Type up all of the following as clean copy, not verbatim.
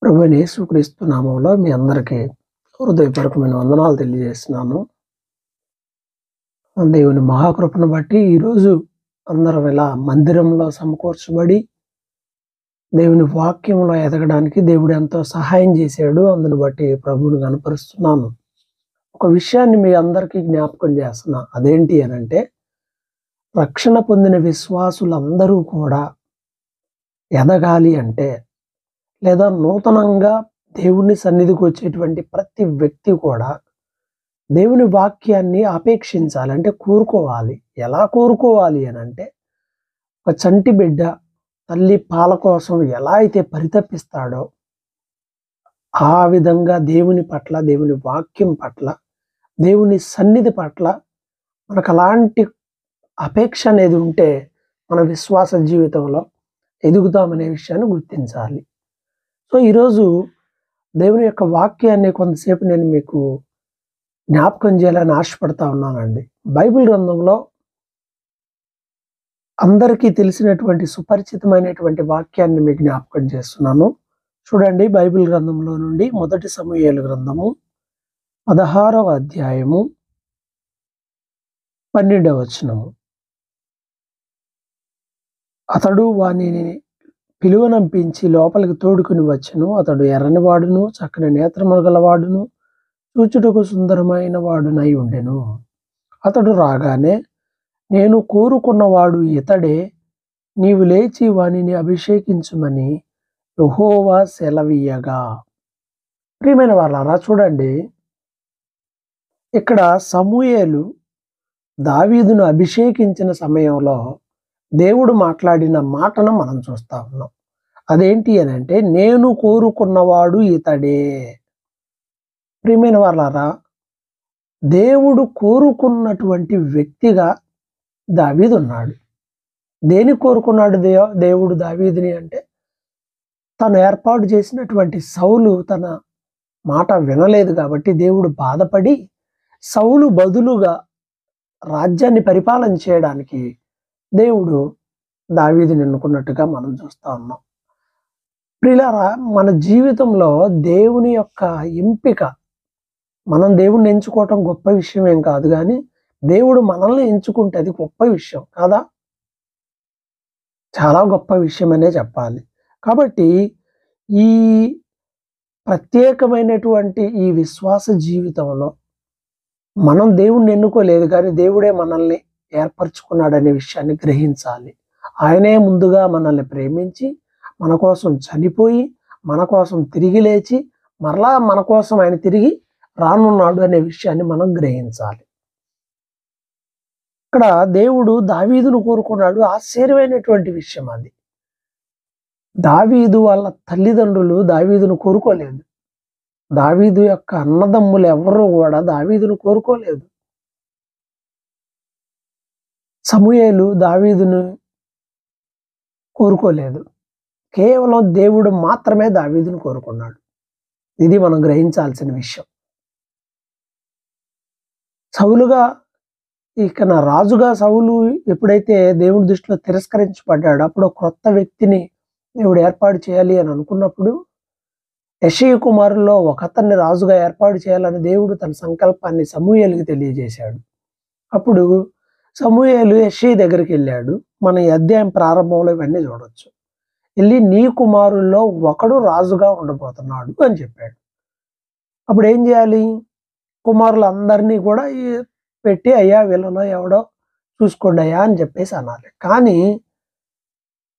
ప్రభువైన యేసుక్రీస్తు నామంలో మీ అందరికీ హృదయపూర్వకమైన వందనాలు తెలియజేస్తున్నాను. దేవుని మహాకృపను బట్టి ఈరోజు అందరం ఇలా మందిరంలో సమకూర్చబడి దేవుని వాక్యంలో ఎదగడానికి దేవుడు ఎంతో సహాయం చేశాడు. అందును బట్టి ప్రభువుని కనపరుస్తున్నాను. ఒక విషయాన్ని మీ అందరికీ జ్ఞాపకం చేస్తున్నా. అదేంటి అనంటే, రక్షణ పొందిన విశ్వాసులందరూ కూడా ఎదగాలి అంటే, లేదా నూతనంగా దేవుని సన్నిధికి వచ్చేటువంటి ప్రతి వ్యక్తి కూడా దేవుని వాక్యాన్ని అపేక్షించాలి, అంటే కోరుకోవాలి. ఎలా కోరుకోవాలి అనంటే, ఒక చంటి బిడ్డ తల్లి పాల కోసం ఎలా అయితే పరితపిస్తాడో ఆ విధంగా దేవుని పట్ల, దేవుని వాక్యం పట్ల, దేవుని సన్నిధి పట్ల మనకు అలాంటి అపేక్ష అనేది ఉంటే మన విశ్వాస జీవితంలో ఎదుగుతామనే విషయాన్ని గుర్తించాలి. సో ఈరోజు దేవుని యొక్క వాక్యాన్ని కొంతసేపు నేను మీకు జ్ఞాపకం చేయాలని ఆశపడతా ఉన్నానండి. బైబిల్ గ్రంథంలో అందరికీ తెలిసినటువంటి సుపరిచితమైనటువంటి వాక్యాన్ని మీకు జ్ఞాపకం చేస్తున్నాను. చూడండి, బైబిల్ గ్రంథంలో నుండి మొదటి సమూయేలు గ్రంథము 16వ అధ్యాయము 12వ వచనము. అతడు వానిని పిలువనంపించి లోపలికి తోడుకుని వచ్చెను. అతడు ఎర్రని వాడును, చక్కని నేత్రములు గలవాడును, చూచుటకు సుందరమైన వాడునై ఉండెను. అతడు రాగానే, నేను కోరుకున్నవాడు ఇతడే, నీవు లేచి వానిని అభిషేకించుమని యెహోవా సెలవీయగా. ప్రియమైన వాళ్ళారా, చూడండి, ఇక్కడ సమూయేలు దావీదును అభిషేకించిన సమయంలో దేవుడు మాట్లాడిన మాటను మనం చూస్తా ఉన్నాం. అదేంటి అని అంటే, నేను కోరుకున్నవాడు ఇతడే. ప్రియమైన వాళ్ళారా, దేవుడు కోరుకున్నటువంటి వ్యక్తిగా దావీదు ఉన్నాడు. దేని కోరుకున్నాడు దేవుడు దావీదుని అంటే, తను ఏర్పాటు చేసినటువంటి సౌలు తన మాట వినలేదు కాబట్టి దేవుడు బాధపడి సౌలు బదులుగా రాజ్యాన్ని పరిపాలన చేయడానికి దేవుడు దావీదుని ఎన్నుకున్నట్టుగా మనం చూస్తా ఉన్నాం. ప్రియులారా, మన జీవితంలో దేవుని యొక్క ఎంపిక, మనం దేవుణ్ణి ఎంచుకోవటం గొప్ప విషయం ఏం కాదు, కానీ దేవుడు మనల్ని ఎంచుకుంటే అది గొప్ప విషయం కాదా? చాలా గొప్ప విషయం అనే చెప్పాలి. కాబట్టి ఈ ప్రత్యేకమైనటువంటి ఈ విశ్వాస జీవితంలో మనం దేవుణ్ణి ఎన్నుకోలేదు, కానీ దేవుడే మనల్ని ఏర్పరచుకున్నాడనే విషయాన్ని గ్రహించాలి. ఆయనే ముందుగా మనల్ని ప్రేమించి మన కోసం చనిపోయి మన కోసం తిరిగి లేచి మరలా మన కోసం ఆయన తిరిగి రానున్నాడు అనే విషయాన్ని మనం గ్రహించాలి. ఇక్కడ దేవుడు దావీదును కోరుకున్నాడు. ఆశ్చర్యమైనటువంటి విషయం అది. దావీదు వాళ్ళ తల్లిదండ్రులు దావీదును కోరుకోలేదు. దావీదు యొక్క అన్నదమ్ములు ఎవరు కూడా దావీదును కోరుకోలేదు. సమూయేలు దావీదును కోరుకోలేదు. కేవలం దేవుడు మాత్రమే దావీదును కోరుకున్నాడు. ఇది మనం గ్రహించాల్సిన విషయం. సౌలుగా, ఇక నా రాజుగా సౌలు ఎప్పుడైతే దేవుడి దృష్టిలో తిరస్కరించబడ్డాడో అప్పుడు క్రొత్త వ్యక్తిని దేవుడు ఏర్పాటు చేయాలి అని అనుకున్నప్పుడు యెషయి కుమారుల్లో ఒకతన్ని రాజుగా ఏర్పాటు చేయాలని దేవుడు తన సంకల్పాన్ని సమూయేలుకి తెలియజేశాడు. అప్పుడు సమూయేలు యెషయి దగ్గరికి వెళ్ళాడు. మన ఈ అధ్యాయం ప్రారంభంలో ఇవన్నీ చూడొచ్చు. వెళ్ళి, నీ కుమారుల్లో ఒకడు రాజుగా ఉండబోతున్నాడు అని చెప్పాడు. అప్పుడు ఏం చేయాలి? కుమారులందరినీ కూడా పెట్టి, అయ్యా వీళ్ళలో ఎవడో చూసుకోండి అయ్యా అని చెప్పేసి అనాలి. కానీ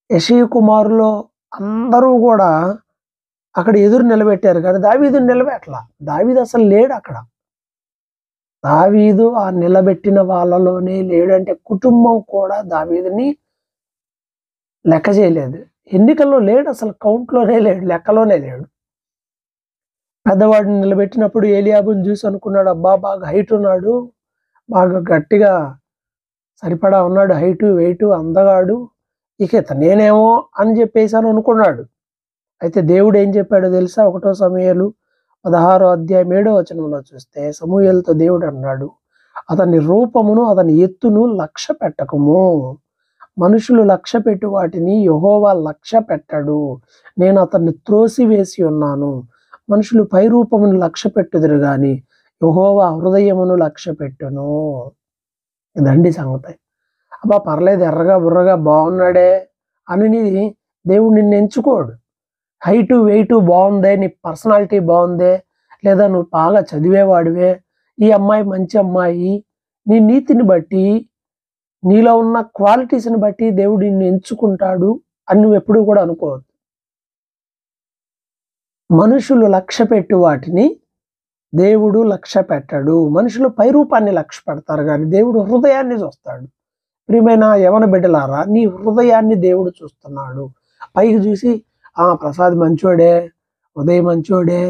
యెషయి కుమారులో అందరూ కూడా అక్కడ ఎదురు నిలబెట్టారు, కానీ దావీదుని నిలబెట్టలా. దావీదు అసలు లేడు అక్కడ. దావీదు ఆ నిలబెట్టిన వాళ్ళలోనే లేడు. అంటే కుటుంబం కూడా దావీదుని లెక్క చేయలేదు. ఎన్నికల్లో లేడు, అసలు కౌంట్లోనే లేడు, లెక్కలోనే లేడు. పెద్దవాడిని నిలబెట్టినప్పుడు ఏలియాబుని చూసి అనుకున్నాడు, అబ్బా బాగా హైట్ ఉన్నాడు, బాగా గట్టిగా సరిపడా ఉన్నాడు, హైటు వెయిటు అందగాడు, ఇక నేనేమో అని చెప్పేసి అని అనుకున్నాడు. అయితే దేవుడు ఏం చెప్పాడో తెలుసా? 1వ సమూయేలు 16వ అధ్యాయం 7వ వచనంలో చూస్తే సమూయేలుతో దేవుడు అన్నాడు, అతని రూపమును అతని ఎత్తును లక్ష్య పెట్టకము, మనుషులు లక్ష్య పెట్టు వాటిని యెహోవా లక్ష్య పెట్టడు. నేను అతన్ని త్రోసివేసి ఉన్నాను. మనుషులు పైరూపమును లక్ష్య పెట్టుదురు గాని యెహోవా హృదయమును లక్ష్య పెట్టును. ఇదండి సంగతి. అబ్బా పర్లేదు, ఎర్రగా బుర్రగా బాగున్నాడే అని దేవుడు నిన్ను ఎంచుకోడు. హైటు వెయిట్ బాగుందే, నీ పర్సనాలిటీ బాగుందే, లేదా నువ్వు బాగా చదివేవాడివే, ఈ అమ్మాయి మంచి అమ్మాయి, నీ నీతిని బట్టి, నీలో ఉన్న క్వాలిటీస్ని బట్టి దేవుడు నిన్ను ఎంచుకుంటాడు అని నువ్వు ఎప్పుడూ కూడా అనుకోవద్దు. మనుషులు లక్ష్య పెట్టు వాటిని దేవుడు లక్ష్య పెట్టడు. మనుషులు పైరూపాన్ని లక్ష్య పెడతారు కానీ దేవుడు హృదయాన్ని చూస్తాడు. ప్రియమైన యవన బిడ్డలారా, నీ హృదయాన్ని దేవుడు చూస్తున్నాడు. పైకి చూసి ప్రసాద్ మంచోడే, ఉదయ్ మంచోడే,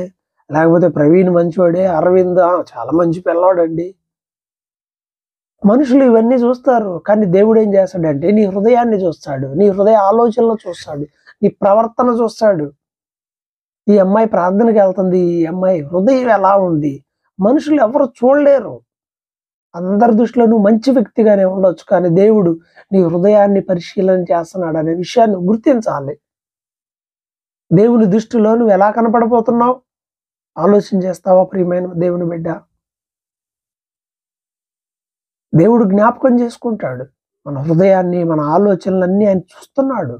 లేకపోతే ప్రవీణ్ మంచోడే, అరవింద్ చాలా మంచి పిల్లాడండి, మనుషులు ఇవన్నీ చూస్తారు. కానీ దేవుడు ఏం చేస్తాడంటే నీ హృదయాన్ని చూస్తాడు, నీ హృదయ ఆలోచనలు చూస్తాడు, నీ ప్రవర్తన చూస్తాడు. ఈ అమ్మాయి ప్రార్థనకి వెళ్తుంది, ఈ అమ్మాయి హృదయం ఎలా ఉంది, మనుషులు ఎవరు చూడలేరు. అందరి దృష్టిలో నువ్వు మంచి వ్యక్తిగానే ఉండొచ్చు, కానీ దేవుడు నీ హృదయాన్ని పరిశీలన చేస్తున్నాడు అనే విషయాన్ని గుర్తించాలి. దేవుని దృష్టిలో నువ్వు ఎలా కనపడబోతున్నావు ఆలోచన చేస్తావా ప్రియమైన దేవుని బిడ్డ? దేవుడు జ్ఞాపకం చేసుకుంటాడు మన హృదయాన్ని, మన ఆలోచనలన్నీ ఆయన చూస్తున్నాడు.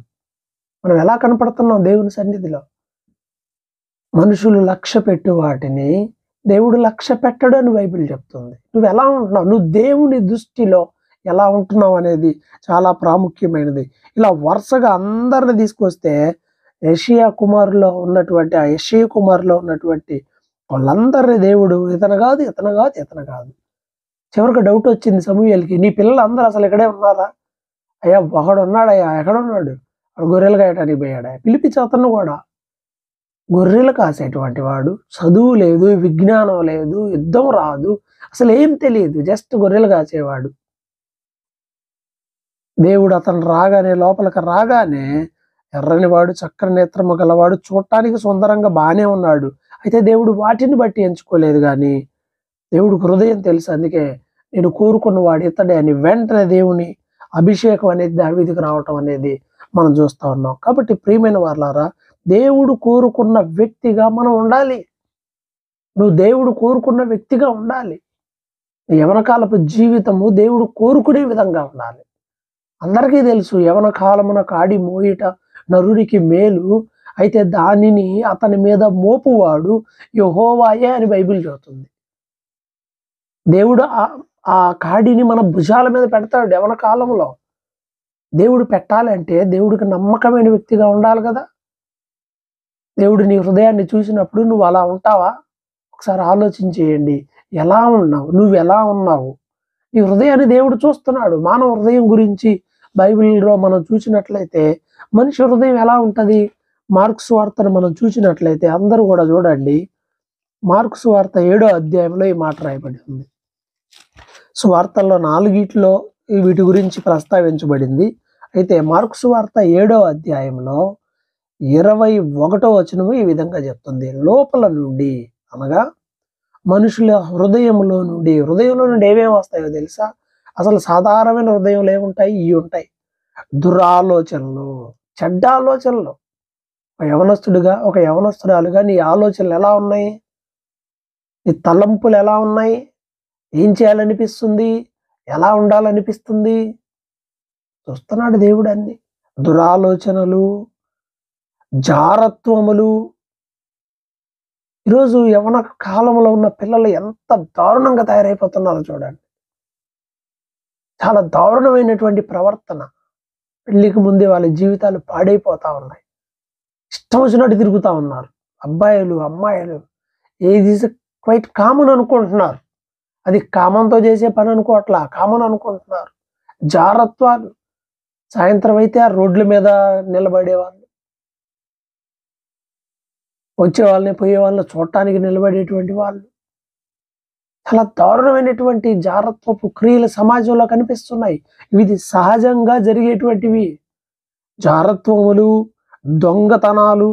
మనం ఎలా కనపడుతున్నాం దేవుని సన్నిధిలో? మనుషులు లక్ష్య పెట్టు వాటిని దేవుడు లక్ష్య పెట్టడు అని బైబిల్ చెప్తుంది. నువ్వు ఎలా ఉంటున్నావు, నువ్వు దేవుని దృష్టిలో ఎలా ఉంటున్నావు అనేది చాలా ప్రాముఖ్యమైనది. ఇలా వరుసగా అందరిని తీసుకొస్తే యెషయా కుమారులో ఉన్నటువంటి వాళ్ళందరినీ దేవుడు ఇతను కాదు, ఇతను కాదు, ఇతను కాదు. చివరికి డౌట్ వచ్చింది సమూయేలుకి, నీ పిల్లలు అందరూ అసలు ఇక్కడే ఉన్నారా? అయ్యా ఒకడు ఉన్నాడయ్యా, ఎక్కడున్నాడు? వాడు గొర్రెలు కాయటానికి పోయాడా? పిలిపించి అతను కూడా. గొర్రెలు కాసేటువంటి వాడు, చదువు లేదు, విజ్ఞానం లేదు, యుద్ధం రాదు, అసలు ఏం తెలియదు, జస్ట్ గొర్రెలు కాసేవాడు. దేవుడు అతను లోపలికి రాగానే ఎర్రని వాడు, చక్కని నేత్రము గలవాడు, చూడటానికి సుందరంగా బాగానే ఉన్నాడు. అయితే దేవుడు వాటిని బట్టి ఎంచుకోలేదు, కానీ దేవుడు హృదయం తెలుసు. అందుకే నేను కోరుకున్న వాడు ఇతడే అని వెంటనే దేవుని అభిషేకం అనేది దావీదుకు రావటం అనేది మనం చూస్తూ ఉన్నాం. కాబట్టి ప్రియమైన వారలారా, దేవుడు కోరుకున్న వ్యక్తిగా మనం ఉండాలి. నువ్వు దేవుడు కోరుకున్న వ్యక్తిగా ఉండాలి. యవన కాలపు జీవితము దేవుడు కోరుకునే విధంగా ఉండాలి. అందరికీ తెలుసు యవన కాలమున కాడి మోయిట నరుడికి మేలు, అయితే దానిని అతని మీద మోపువాడు యెహోవాయే అని బైబిల్ చెబుతుంది. దేవుడు ఆ కాడిని మన భుజాల మీద పెడతాడు. యవన కాలంలో దేవుడు పెట్టాలంటే దేవుడికి నమ్మకమైన వ్యక్తిగా ఉండాలి కదా. దేవుడు నీ హృదయాన్ని చూసినప్పుడు నువ్వు అలా ఉంటావా? ఒకసారి ఆలోచన చేయండి. ఎలా ఉన్నావు, నువ్వు ఎలా ఉన్నావు? నీ హృదయాన్ని దేవుడు చూస్తున్నాడు. మానవ హృదయం గురించి బైబిల్లో మనం చూసినట్లయితే మనిషి హృదయం ఎలా ఉంటుంది? మార్కు సువార్తను మనం చూసినట్లయితే అందరూ కూడా చూడండి, మార్కు సువార్త 7వ అధ్యాయంలో ఈ మాట రాయబడి ఉంది. సువార్తల్లో 4 వీటి గురించి ప్రస్తావించబడింది. అయితే మార్కు సువార్త 7వ అధ్యాయంలో 21వ వచనము ఈ విధంగా చెప్తుంది. లోపల నుండి అనగా మనుషుల హృదయంలో నుండి ఏమేమి వస్తాయో తెలుసా? అసలు సాధారణమైన హృదయంలో ఏముంటాయి? ఇవి ఉంటాయి. దురాలోచనలు, చెడ్డ ఆలోచనలు. ఒక యవనస్తుడిగా, ఒక యవనస్తురాలుగా నీ ఆలోచనలు ఎలా ఉన్నాయి? నీ తలంపులు ఎలా ఉన్నాయి? ఏం చేయాలనిపిస్తుంది? ఎలా ఉండాలనిపిస్తుంది? చూస్తున్నాడు దేవుడు అన్ని. దురాలోచనలు, జారత్వములు. ఈరోజు యవన కాలంలో ఉన్న పిల్లలు ఎంత దారుణంగా తయారైపోతున్నారో చూడండి. చాలా దారుణమైనటువంటి ప్రవర్తన. పెళ్లికి ముందే వాళ్ళ జీవితాలు పాడైపోతా ఉన్నాయి. ఇష్టం వచ్చినట్టు తిరుగుతూ ఉన్నారు. అబ్బాయిలు, అమ్మాయిలు ఏది క్వైట్ కామన్ అనుకుంటున్నారు. అది కామంతో చేసే పని అనుకోవట్లా, కామన్ అనుకుంటున్నారు. జారత్వాలు. సాయంత్రం అయితే ఆ రోడ్ల మీద నిలబడేవాళ్ళు, వచ్చే వాళ్ళని పోయే వాళ్ళని చూడటానికి నిలబడేటువంటి వాళ్ళు. చాలా దారుణమైనటువంటి జారత్వపు క్రియలు సమాజంలో కనిపిస్తున్నాయి. ఇది సహజంగా జరిగేటువంటివి. జారత్వములు, దొంగతనాలు,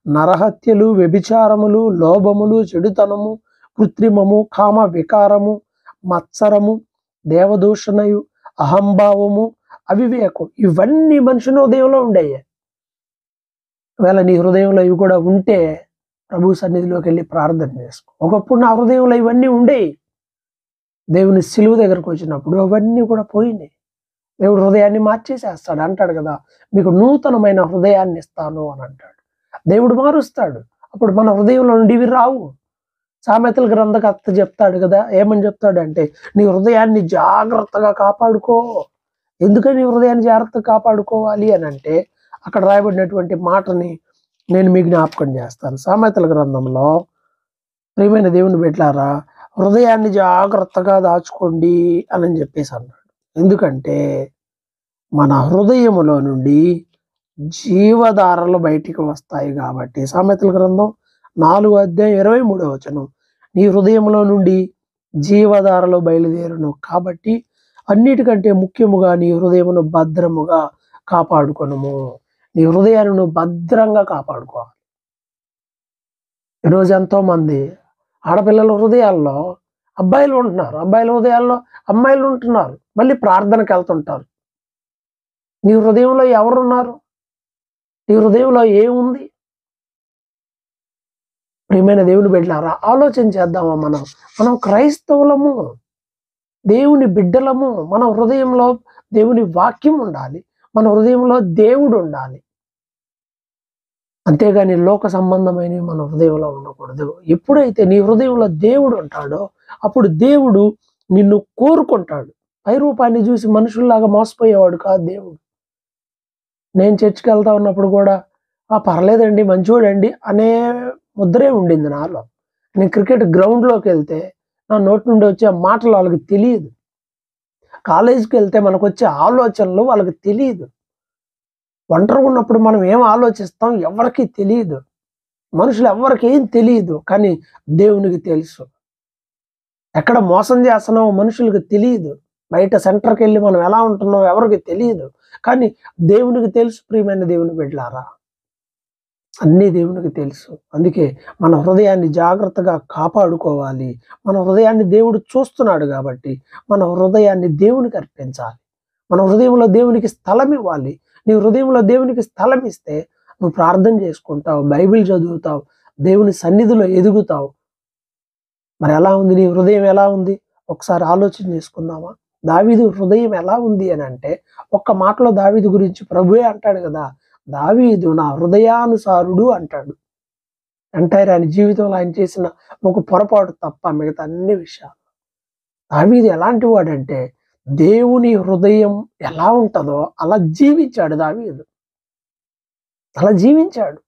నరహత్యలు, వ్యభిచారములు, లోభములు, చెడుతనము, కృత్రిమము, కామ వికారము, మత్సరము, దేవదూషణయు, అహంభావము, అవివేకం, ఇవన్నీ మనుషుని హృదయంలో ఉండేవి. ఒకవేళ నీ హృదయంలో ఇవి కూడా ఉంటే ప్రభు సన్నిధిలోకి వెళ్ళి ప్రార్థన చేసుకో. ఒకప్పుడు నా హృదయంలో ఇవన్నీ ఉండేవి, దేవుని సిలువ దగ్గరకు వచ్చినప్పుడు అవన్నీ కూడా పోయినాయి. దేవుడు హృదయాన్ని మార్చేసేస్తాడు. అంటాడు కదా, మీకు నూతనమైన హృదయాన్ని ఇస్తాను అని అంటాడు. దేవుడు మారుస్తాడు. అప్పుడు మన హృదయంలో నుండి ఇవి రావు. సామెతల గ్రంథకర్త చెప్తాడు కదా, ఏమని చెప్తాడు అంటే, నీ హృదయాన్ని జాగ్రత్తగా కాపాడుకో. ఎందుకని నీ హృదయాన్ని జాగ్రత్తగా కాపాడుకోవాలి అని అంటే, అక్కడ రాయబడినటువంటి మాటని నేను మీకు జ్ఞాపకం చేస్తాను. సామెతల గ్రంథంలో, ప్రియమైన దేవుని బిడ్డలారా, హృదయాన్ని జాగ్రత్తగా దాచుకోండి అని చెప్పేసి అన్నాడు. ఎందుకంటే మన హృదయములో నుండి జీవధారలు బయటికి వస్తాయి కాబట్టి. సామెతల గ్రంథం 4:23 నీ హృదయంలో నుండి జీవధారలు బయలుదేరును కాబట్టి అన్నిటికంటే ముఖ్యముగా నీ హృదయమును భద్రముగా కాపాడుకొనుము. నీ హృదయాన్ని భద్రంగా కాపాడుకోవాలి. ఈరోజు ఎంతో మంది ఆడపిల్లల హృదయాల్లో అబ్బాయిలు ఉంటున్నారు, అబ్బాయిల హృదయాల్లో అమ్మాయిలు ఉంటున్నారు, మళ్ళీ ప్రార్థనకి వెళ్తుంటారు. నీ హృదయంలో ఎవరున్నారు? నీ హృదయంలో ఏముంది? ప్రియమైన దేవుని బిడ్డలారా, ఆలోచన చేద్దామా? మనం క్రైస్తవులము, దేవుని బిడ్డలము. మన హృదయంలో దేవుని వాక్యం ఉండాలి, మన హృదయంలో దేవుడు ఉండాలి. అంతేగాని లోక సంబంధమైనవి మన హృదయంలో ఉండకూడదు. ఎప్పుడైతే నీ హృదయంలో దేవుడు ఉంటాడో అప్పుడు దేవుడు నిన్ను కోరుకుంటాడు. పై రూపాన్ని చూసి మనుషుల్లాగా మోసపోయేవాడు కాదు దేవుడు. నేను చర్చికి వెళ్తా ఉన్నప్పుడు కూడా పర్లేదండి, మంచివాడండి అనే ముద్రే ఉండింది నాలో. నేను క్రికెట్ గ్రౌండ్లోకి వెళ్తే నా నోటి నుండి వచ్చే మాటలు వాళ్ళకి తెలియదు. కాలేజీకి వెళ్తే మనకు వచ్చే ఆలోచనలు వాళ్ళకి తెలియదు. ఒంటరిగా ఉన్నప్పుడు మనం ఏం ఆలోచిస్తాం ఎవరికి తెలియదు. మనుషులు ఎవరికి ఏం తెలియదు, కానీ దేవునికి తెలుసు. ఎక్కడ మోసం చేస్తున్నామో మనుషులకు తెలియదు. బయట సెంటర్కి వెళ్ళి మనం ఎలా ఉంటున్నామో ఎవరికి తెలియదు, కానీ దేవునికి తెలుసు. ప్రియమైన దేవుని బిడ్డలారా, అన్నీ దేవునికి తెలుసు. అందుకే మన హృదయాన్ని జాగ్రత్తగా కాపాడుకోవాలి. మన హృదయాన్ని దేవుడు చూస్తున్నాడు కాబట్టి మన హృదయాన్ని దేవునికి అర్పించాలి. మన హృదయంలో దేవునికి స్థలం ఇవ్వాలి. నీ హృదయంలో దేవునికి స్థలం ఇస్తే నువ్వు ప్రార్థన చేసుకుంటావు, బైబిల్ చదువుతావు, దేవుని సన్నిధిలో ఎదుగుతావు. మరి ఎలా ఉంది నీ హృదయం? ఎలా ఉంది ఒకసారి ఆలోచన చేసుకుందామా? దావీదు హృదయం ఎలా ఉంది అని అంటే, ఒక్క మాటలో దావీదు గురించి ప్రభువే అంటాడు కదా, దావీదు నా హృదయానుసారుడు అంటాడు. ఎంటైర్ ఆయన జీవితంలో ఆయన చేసిన ఒక పొరపాటు తప్ప మిగతా అన్ని విషయాలు. దావీదు ఎలాంటి వాడంటే, దేవుని హృదయం ఎలా ఉంటుందో అలా జీవించాడు దావీదు. అలా జీవించాడు.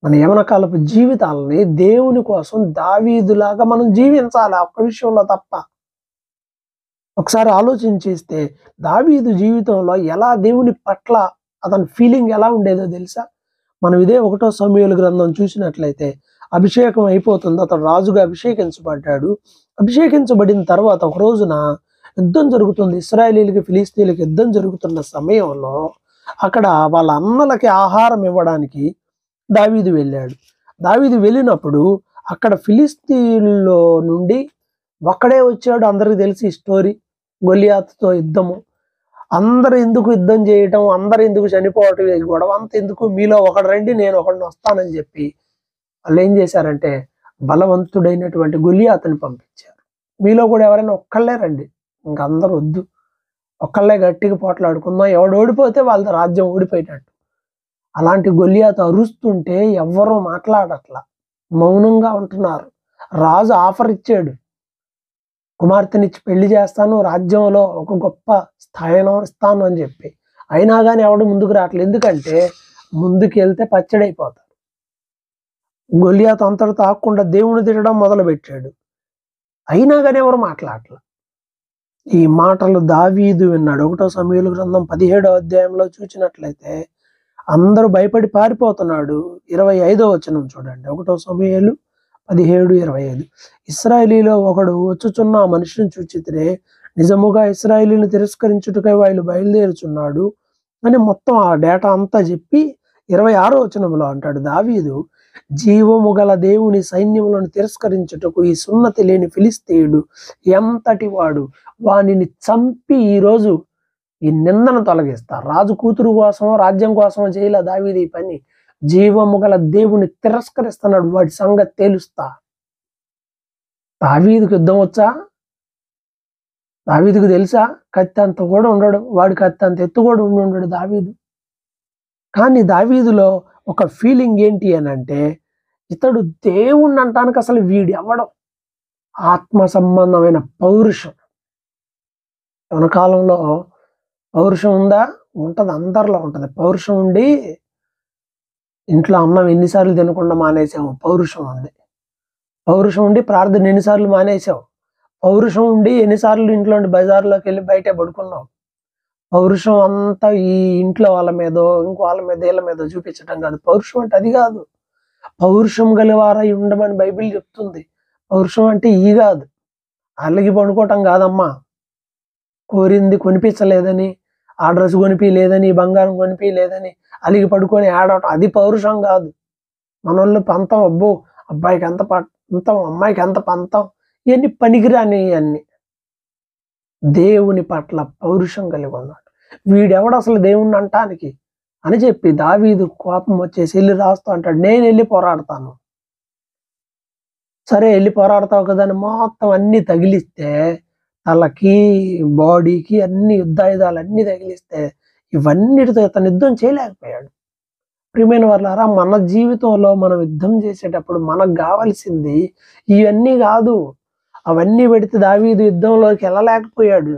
మన యవన కాలపు జీవితాలని దేవుని కోసం దావీదులాగా మనం జీవించాలి, ఒక్క విషయంలో తప్ప. ఒకసారి ఆలోచన చేస్తే దావీదు జీవితంలో ఎలా దేవుని పట్ల అతని ఫీలింగ్ ఎలా ఉండేదో తెలుసా? మనం ఇదే 1 సమూయేలు గ్రంథం చూసినట్లయితే, అభిషేకం అయిపోతుంది, అతను రాజుగా అభిషేకించబడ్డాడు. అభిషేకించబడిన తర్వాత ఒక రోజున యుద్ధం జరుగుతుంది. ఇశ్రాయేలీలకి ఫిలిస్తీన్లకి యుద్ధం జరుగుతున్న సమయంలో అక్కడ వాళ్ళ అన్నలకి ఆహారం ఇవ్వడానికి దావీదు వెళ్ళాడు. దావీదు వెళ్ళినప్పుడు అక్కడ ఫిలిస్తీన్లో నుండి ఒక్కడే వచ్చాడు. అందరికి తెలిసి స్టోరీ, గొలియాతుతో యుద్ధము. అందరు ఎందుకు యుద్ధం చేయటం, అందరు ఎందుకు చనిపోవటం, గొడవ అంత ఎందుకు, మీలో ఒకడు రండి నేను ఒకడిని వస్తానని చెప్పి వాళ్ళు ఏం చేశారంటే బలవంతుడైనటువంటి గొలియాతుని పంపించారు. మీలో కూడా ఎవరైనా ఒక్కళ్ళే రండి, ఇంక అందరూ వద్దు, ఒక్కళ్ళే గట్టిగా పోట్లాడుకుందాం, ఎవడు ఓడిపోతే వాళ్ళ రాజ్యం ఓడిపోయేటట్టు. అలాంటి గొలియాతు అరుస్తుంటే ఎవ్వరూ మాట్లాడట్లా, మౌనంగా ఉంటున్నారు. రాజు ఆఫర్ ఇచ్చాడు, కుమార్తెనిచ్చి పెళ్లి చేస్తాను, రాజ్యంలో ఒక గొప్ప స్థానం ఇస్తాను అని చెప్పి. అయినా కానీ ఎవడు ముందుకు రావట్లేదు. ఎందుకంటే ముందుకు వెళ్తే పచ్చడైపోతారు. గొలియాతు అంతటితో ఆకుండా దేవుని తిట్టడం మొదలు పెట్టాడు. అయినా కానీ ఎవరు మాట్లాడట్లా. ఈ మాటలు దావీదు విన్నాడు. 1 సమూయేలు గ్రంథం 17వ అధ్యాయంలో చూసినట్లయితే అందరూ భయపడి పారిపోతున్నాడు. 25వ వచనం చూడండి. 1 సమూయేలు 17:25. ఇశ్రాయేలీలో ఒకడు వచ్చుచున్న ఆ మనిషిని చూచితిరే, నిజముగా ఇశ్రాయేలీని తిరస్కరించుటకై వాళ్ళు బయలుదేరుచున్నాడు అని మొత్తం ఆ డేటా అంతా చెప్పి 26వ వచనంలో అంటాడు దావీదు, జీవము గల దేవుని సైన్యములను తిరస్కరించుటకు ఈ సున్నతి లేని ఫిలిస్తీయుడు ఎంతటి వాడు, వానిని చంపి ఈరోజు ఈ నిందను తొలగిస్తా. రాజు కూతురు కోసం, రాజ్యం కోసం చేయలే దావీదు ఈ పని. జీవము గల దేవుని తిరస్కరిస్తున్నాడు, వాడి సంగతి తేలుస్తా. దావీదుకు యుద్ధం వచ్చా? దావీదుకు తెలుసా? కత్తి అంత కూడా ఉండడు, వాడి కత్తి అంత ఎత్తు కూడా ఉండడు దావీదు. కానీ దావీదులో ఒక ఫీలింగ్ ఏంటి అని అంటే, ఇతడు దేవుణ్ణి అంటానికి అసలు వీడు ఎవడం? ఆత్మ సంబంధమైన పౌరుషం. కాలంలో పౌరుషం ఉందా? ఉంటది, అందరిలో ఉంటది. పౌరుషం ఉండి ఇంట్లో అన్నం ఎన్నిసార్లు తినకుండా మానేసావు, పౌరుషం ఉండి. పౌరుషం ఉండి ప్రార్థన ఎన్నిసార్లు మానేసావు. పౌరుషం ఉండి ఎన్నిసార్లు ఇంట్లో బజార్లోకి వెళ్ళి బయటే పడుకున్నావు. పౌరుషం అంతా ఈ ఇంట్లో వాళ్ళ మీదో, ఇంకో వాళ్ళ మీద, వీళ్ళ మీద చూపించడం కాదు. పౌరుషం అంటే అది కాదు. పౌరుషం గలవారై ఉండమని బైబిల్ చెప్తుంది. పౌరుషం అంటే ఈ కాదు, అలిగి పడుకోవటం కాదమ్మా. కోరింది కొనిపించలేదని, ఆ డ్రెస్ కొనిపించలేదని, బంగారం కొనిపించలేదని అలిగి పడుకొని ఆడటం, అది పౌరుషం కాదు. మనోళ్ళు పంతం, అబ్బో అబ్బాయికి ఎంత పంతం, అమ్మాయికి ఎంత పంతం, ఇవన్నీ పనికిరాని అన్ని. దేవుని పట్ల పౌరుషం కలిగి ఉన్నాడు. వీడెవడు అసలు దేవుణ్ణి అంటానికి అని చెప్పి దావీదు కోపం వచ్చేసి వెళ్ళి రాస్తూ అంటాడు, నేను వెళ్ళి పోరాడతాను. సరే వెళ్ళి పోరాడతావు కదా అని మొత్తం అన్ని తగిలిస్తే, తలకి బాడీకి అన్ని యుద్ధాయుధాలు అన్ని తగిలిస్తే, ఇవన్నిటితో ఇతను యుద్ధం చేయలేకపోయాడు. ప్రియమైన వాళ్ళారా, మన జీవితంలో మనం యుద్ధం చేసేటప్పుడు మనకు కావాల్సింది ఇవన్నీ కాదు. అవన్నీ పెడితే దావీదు యుద్ధంలోకి వెళ్ళలేకపోయాడు.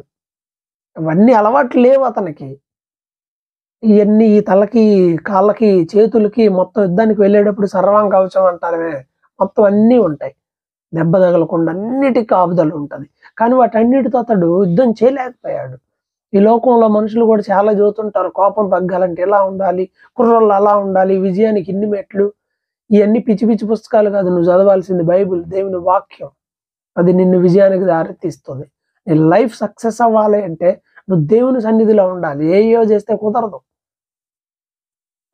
అవన్నీ అలవాట్లు లేవు అతనికి. ఇవన్నీ ఈ తలకి, కాళ్ళకి, చేతులకి మొత్తం యుద్ధానికి వెళ్ళేటప్పుడు సర్వాంగ కవచం అంటారే, మొత్తం అన్నీ ఉంటాయి. దెబ్బ తగలకుండా అన్నిటికీ కాపుదల ఉంటుంది. కానీ వాటన్నిటితో అతడు యుద్ధం చేయలేకపోయాడు. ఈ లోకంలో మనుషులు కూడా చాలా చదువుతుంటారు, కోపం తగ్గాలంటే ఇలా ఉండాలి, కుర్రోళ్ళు అలా ఉండాలి, విజయానికి ఇన్ని మెట్లు. ఇవన్నీ పిచ్చి పిచ్చి పుస్తకాలు కాదు, నువ్వు చదవాల్సింది బైబిల్, దేవుని వాక్యం. అది నిన్ను విజయానికి దారితీస్తుంది. నీ లైఫ్ సక్సెస్ అవ్వాలి అంటే నువ్వు దేవుని సన్నిధిలో ఉండాలి. ఏయో చేస్తే కుదరదు.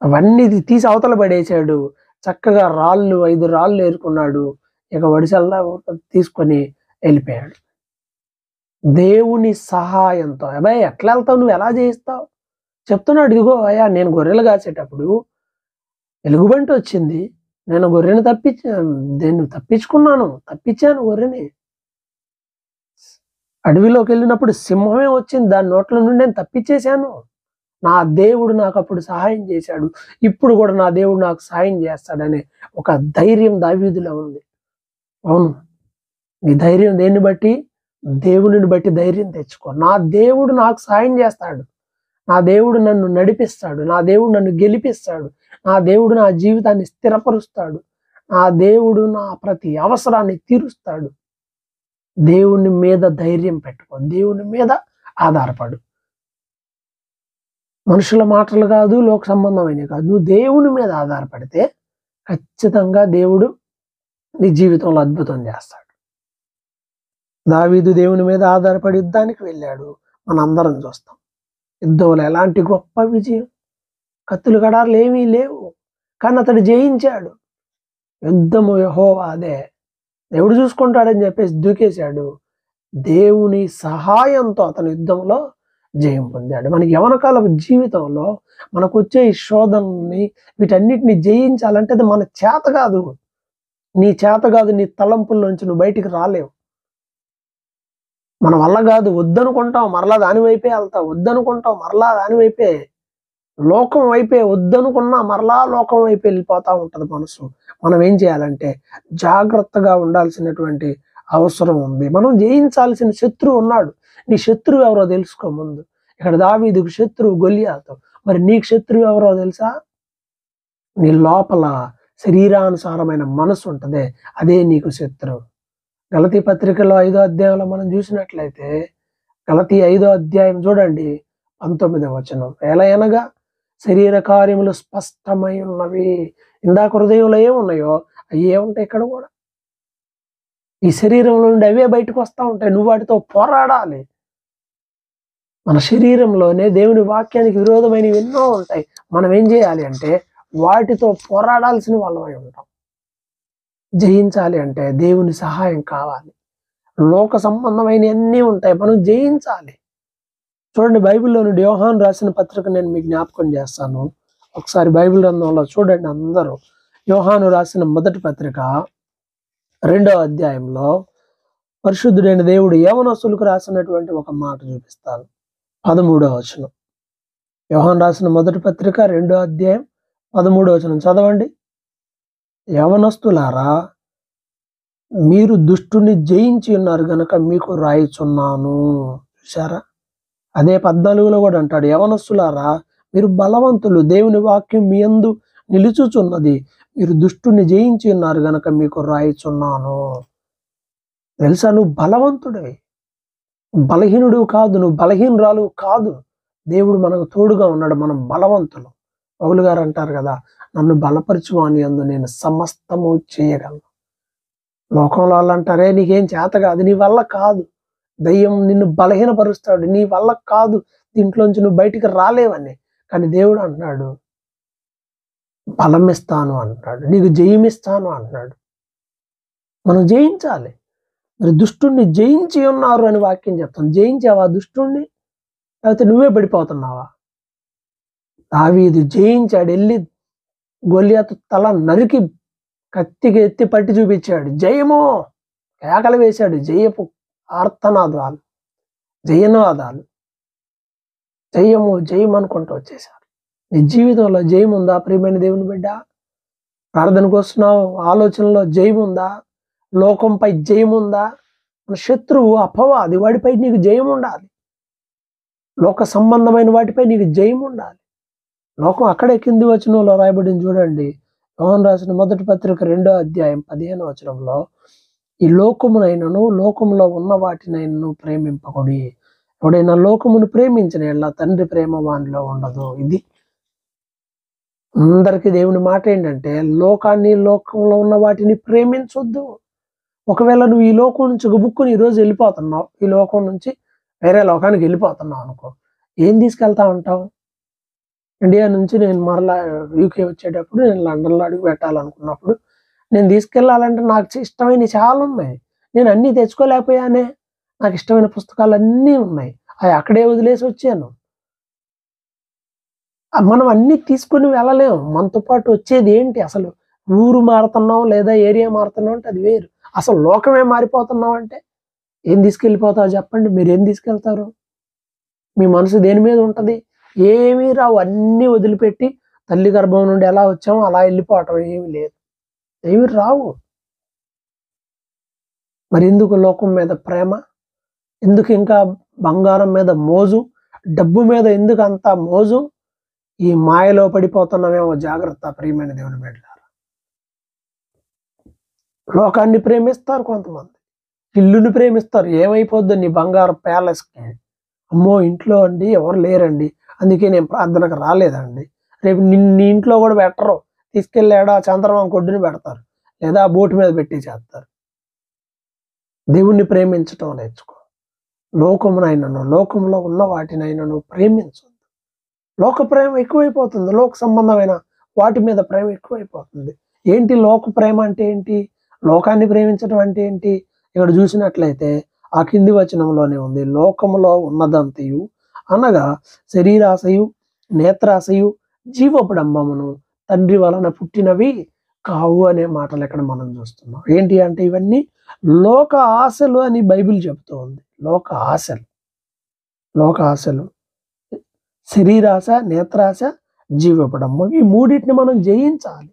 అవన్నీ తీసి అవతల పడేసాడు. చక్కగా 5 రాళ్ళు ఏరుకున్నాడు. ఇక వడిసల్లా తీసుకొని వెళ్ళిపోయాడు. దేవుని సహాయంతో. అబ్బాయి ఎట్లా వెళ్తావు, నువ్వు ఎలా చేయిస్తావు చెప్తున్నాడు. ఇదిగో అయ్యా, నేను గొర్రెలు కాసేటప్పుడు ఎలుగుబంటి వచ్చింది, నేను గొర్రెని తప్పించాను గొర్రెని. అడవిలోకి వెళ్ళినప్పుడు సింహమే వచ్చింది, దాని నోట్ల నుండి నేను తప్పించేశాను. నా దేవుడు నాకు అప్పుడు సహాయం చేశాడు, ఇప్పుడు కూడా నా దేవుడు నాకు సహాయం చేస్తాడనే ఒక ధైర్యం దావీదులో ఉంది. అవును, నీ ధైర్యం దేన్ని బట్టి? దేవునిని బట్టి ధైర్యం తెచ్చుకో. నా దేవుడు నాకు సహాయం చేస్తాడు, నా దేవుడు నన్ను నడిపిస్తాడు, నా దేవుడు నన్ను గెలిపిస్తాడు, నా దేవుడు నా జీవితాన్ని స్థిరపరుస్తాడు, నా దేవుడు నా ప్రతి అవసరాన్ని తీరుస్తాడు. దేవుని మీద ధైర్యం పెట్టుకో, దేవుని మీద ఆధారపడు. మనుషుల మాటలు కాదు, లోక సంబంధమైనవి కాదు, నువ్వు దేవుని మీద ఆధారపడితే ఖచ్చితంగా దేవుడు నీ జీవితంలో అద్భుతం చేస్తాడు. దావీదు దేవుని మీద ఆధారపడి యుద్ధానికి వెళ్ళాడు. మనందరం చూస్తాం యుద్ధంలో ఎలాంటి గొప్ప విజయం. కత్తులు కడార్లు ఏమీ లేవు, కానీ అతడు జయించాడు. యుద్ధము యెహోవాదే, దేవుడు చూసుకుంటాడని చెప్పేసి దూకేశాడు. దేవుని సహాయంతో అతను యుద్ధంలో జయం పొందాడు. మనకి యవనకాల జీవితంలో మనకు వచ్చే ఈ శోధనని, వీటన్నిటిని జయించాలంటే అది మన చేత కాదు, నీ చేత కాదు, నీ తలంపుల్లోంచి నువ్వు బయటికి రాలేవు. మన వల్ల కాదు. వద్దనుకుంటాం, మరలా దాని వైపే వెళ్తావు. వద్దనుకుంటాం, మరలా దాని వైపే, లోకం వైపే. వద్దనుకున్నా మరలా లోకం వైపు వెళ్ళిపోతా ఉంటది మనసు. మనం ఏం చేయాలంటే జాగ్రత్తగా ఉండాల్సినటువంటి అవసరం ఉంది. మనం జయించాల్సిన శత్రువు ఉన్నాడు. నీ శత్రువు ఎవరో తెలుసుకో ముందు. ఇక్కడ దావీదుకు శత్రువు గొలియాతు. మరి నీకు శత్రువు ఎవరో తెలుసా? నీ లోపల శరీరానుసారమైన మనసు ఉంటదే, అదే నీకు శత్రువు. గలతీ పత్రికలో 5వ అధ్యాయంలో మనం చూసినట్లయితే, గలతీ 5వ అధ్యాయం చూడండి 19వ వచనం. ఎలయనగా శరీర కార్యములు స్పష్టమై ఉన్నవి. ఇందాక హృదయంలో ఏమున్నాయో అవి ఏముంటాయి ఇక్కడ కూడా. ఈ శరీరంలో నుండి అవే బయటకు వస్తూ ఉంటాయి. నువ్వు వాటితో పోరాడాలి. మన శరీరంలోనే దేవుని వాక్యానికి విరోధమైనవి ఎన్నో ఉంటాయి. మనం ఏం చేయాలి అంటే వాటితో పోరాడాల్సిన వాళ్ళమై ఉంటాం. జయించాలి అంటే దేవుని సహాయం కావాలి. లోక సంబంధమైన అన్నీ ఉంటాయి, మనం జయించాలి. చూడండి, బైబిల్లో నుండి యోహాను రాసిన పత్రిక నేను మీకు జ్ఞాపకం చేస్తాను. ఒకసారి బైబిల్ గ్రంథంలో చూడండి అందరూ. యోహాను రాసిన మొదటి పత్రిక 2వ అధ్యాయంలో పరిశుద్ధుడైన దేవుడు యవనస్తులకు రాసినటువంటి ఒక మాట చూపిస్తాను. 13వ వచనం. యోహాను రాసిన మొదటి పత్రిక 2వ అధ్యాయం 13వ వచనం చదవండి. యవనస్తులారా, మీరు దుష్టుని జయించి ఉన్నారు గనక మీకు రాయిచున్నాను. చూసారా? అదే 14లో కూడా అంటాడు, యవనస్తులారా మీరు బలవంతులు, దేవుని వాక్యం మీ యందు నిలుచుచున్నది, మీరు దుష్టుని జయించి ఉన్నారు గనక మీకు రాయిచున్నాను. తెలుసా, నువ్వు బలవంతుడివి, బలహీనుడు కాదు, నువ్వు బలహీనురాలు కాదు. దేవుడు మనకు తోడుగా ఉన్నాడు, మనం బలవంతులు. పౌలు గారు అంటారు కదా, నన్ను బలపరచువాని యందు నేను సమస్తము చేయగలను. లోకంలో వాళ్ళు అంటారే, నీకేం చేత కాదు, నీ వల్ల కాదు, దయ్యం నిన్ను బలహీనపరుస్తాడు, నీ వల్ల కాదు, దీంట్లోంచి నువ్వు బయటికి రాలేవని. కానీ దేవుడు అంటున్నాడు, బలం ఇస్తాను అంటున్నాడు, నీకు జయమిస్తాను అంటున్నాడు. మనం జయించాలి. మరి దుష్టుణ్ణి జయించి ఉన్నారు అని వాక్యం చెప్తాను. జయించావా దుష్టుణ్ణి, లేకపోతే నువ్వే పడిపోతున్నావా? దావీదు జయించాడు, వెళ్ళి గొల్లియాతు తల నరికి కత్తికి ఎత్తి పట్టి చూపించాడు, జయము కేకలు వేశాడు, జయపు ఆర్తనాదాలు, జయనాదాలు, జయము జయం అనుకుంటూ వచ్చేసారు. నీ జీవితంలో జయం ఉందా ప్రియమైన దేవుని బిడ్డ? ప్రార్థనకు వస్తున్నావు, ఆలోచనలో జయం ఉందా? లోకంపై జయం ఉందా? మన శత్రువు అపవాది, వాడిపై నీకు జయం ఉండాలి. లోక సంబంధమైన వాటిపై నీకు జయం ఉండాలి. లోకం అక్కడే కింది వచనంలో రాయబడింది చూడండి. యోహాను రాసిన మొదటి పత్రిక 2వ అధ్యాయం 15వ వచనంలో, ఈ లోకమునైనను లోకములో ఉన్న వాటినైనను ప్రేమింపకుడి, ఎవడైనా లోకమును ప్రేమించిన ఎడల తండ్రి ప్రేమ వానిలో ఉండదు. ఇది అందరికీ దేవుని మాట ఏంటంటే, లోకాన్ని, లోకంలో ఉన్న వాటిని ప్రేమించొద్దు. ఒకవేళ నువ్వు ఈ లోకం నుంచి గుబుక్కుని ఈరోజు వెళ్ళిపోతున్నావు, ఈ లోకం నుంచి వేరే లోకానికి వెళ్ళిపోతున్నావు అనుకో, ఏం తీసుకెళ్తా ఉంటావు? ఇండియా నుంచి నేను మరలా యూకే వచ్చేటప్పుడు నేను లండన్లో అడుగు పెట్టాలనుకున్నప్పుడు, నేను తీసుకెళ్ళాలంటే నాకు ఇష్టమైనవి చాలా ఉన్నాయి, నేను అన్నీ తెచ్చుకోలేకపోయానే. నాకు ఇష్టమైన పుస్తకాలు అన్నీ ఉన్నాయి, అవి అక్కడే వదిలేసి వచ్చాను. మనం అన్నీ తీసుకుని వెళ్ళలేము. మనతో పాటు వచ్చేది ఏంటి? అసలు ఊరు మారుతున్నాం లేదా ఏరియా మారుతున్నాం అంటే అది వేరు. అసలు లోకమే మారిపోతున్నాం అంటే ఏం తీసుకెళ్ళిపోతావు చెప్పండి? మీరు ఏం తీసుకెళ్తారు? మీ మనసు దేని మీద ఉంటుంది? ఏమీ రావు, అన్నీ వదిలిపెట్టి తల్లి గర్భం నుండి ఎలా వచ్చామో అలా వెళ్ళిపోవటం, ఏమి లేదు, ఏమి రావు. మరి ఎందుకు లోకం మీద ప్రేమ? ఎందుకు ఇంకా బంగారం మీద మోజు, డబ్బు మీద ఎందుకు అంత మోజు? ఈ మాయలో పడిపోతున్నామేమో, జాగ్రత్త ప్రియమైన దేవుని బిడ్డలారా. లోకాన్ని ప్రేమిస్తారు కొంతమంది, ఇల్లుని ప్రేమిస్తారు. ఏమైపోద్దు నీ బంగారు ప్యాలెస్కి? అమ్మో ఇంట్లో అండి ఎవరు లేరండి, అందుకే నేను ప్రార్థనకు రాలేదండి. రేపు నీ ఇంట్లో కూడా పెట్టరు, తీసుకెళ్ళాడా చంద్రమామ కొడ్డుని పెడతారు, లేదా బోటు మీద పెట్టి చేస్తారు. దేవుణ్ణి ప్రేమించటం నేర్చుకో. లోకమునైనను లోకంలో ఉన్న వాటినైనను ప్రేమించు. లోక ప్రేమ ఎక్కువైపోతుంది, లోక సంబంధమైన వాటి మీద ప్రేమ ఎక్కువైపోతుంది. ఏంటి లోక ప్రేమ అంటే ఏంటి? లోకాన్ని ప్రేమించడం అంటే ఏంటి? ఇక్కడ చూసినట్లయితే ఆ కింది వచనంలోనే ఉంది, లోకములో ఉన్నదంతయు అనగా శరీరాశయు, నేత్రాశయు, జీవపుడంబమును తండ్రి వలన పుట్టినవి కావు అనే మాటలు ఇక్కడ మనం చూస్తున్నాం. ఏంటి అంటే ఇవన్నీ లోక ఆశలు అని బైబిల్ చెబుతూ ఉంది. లోక ఆశలు, లోక ఆశలు, శరీరాశ, నేత్రాశ, జీవపుడంబం, ఈ మూడింటిని మనం జయించాలి.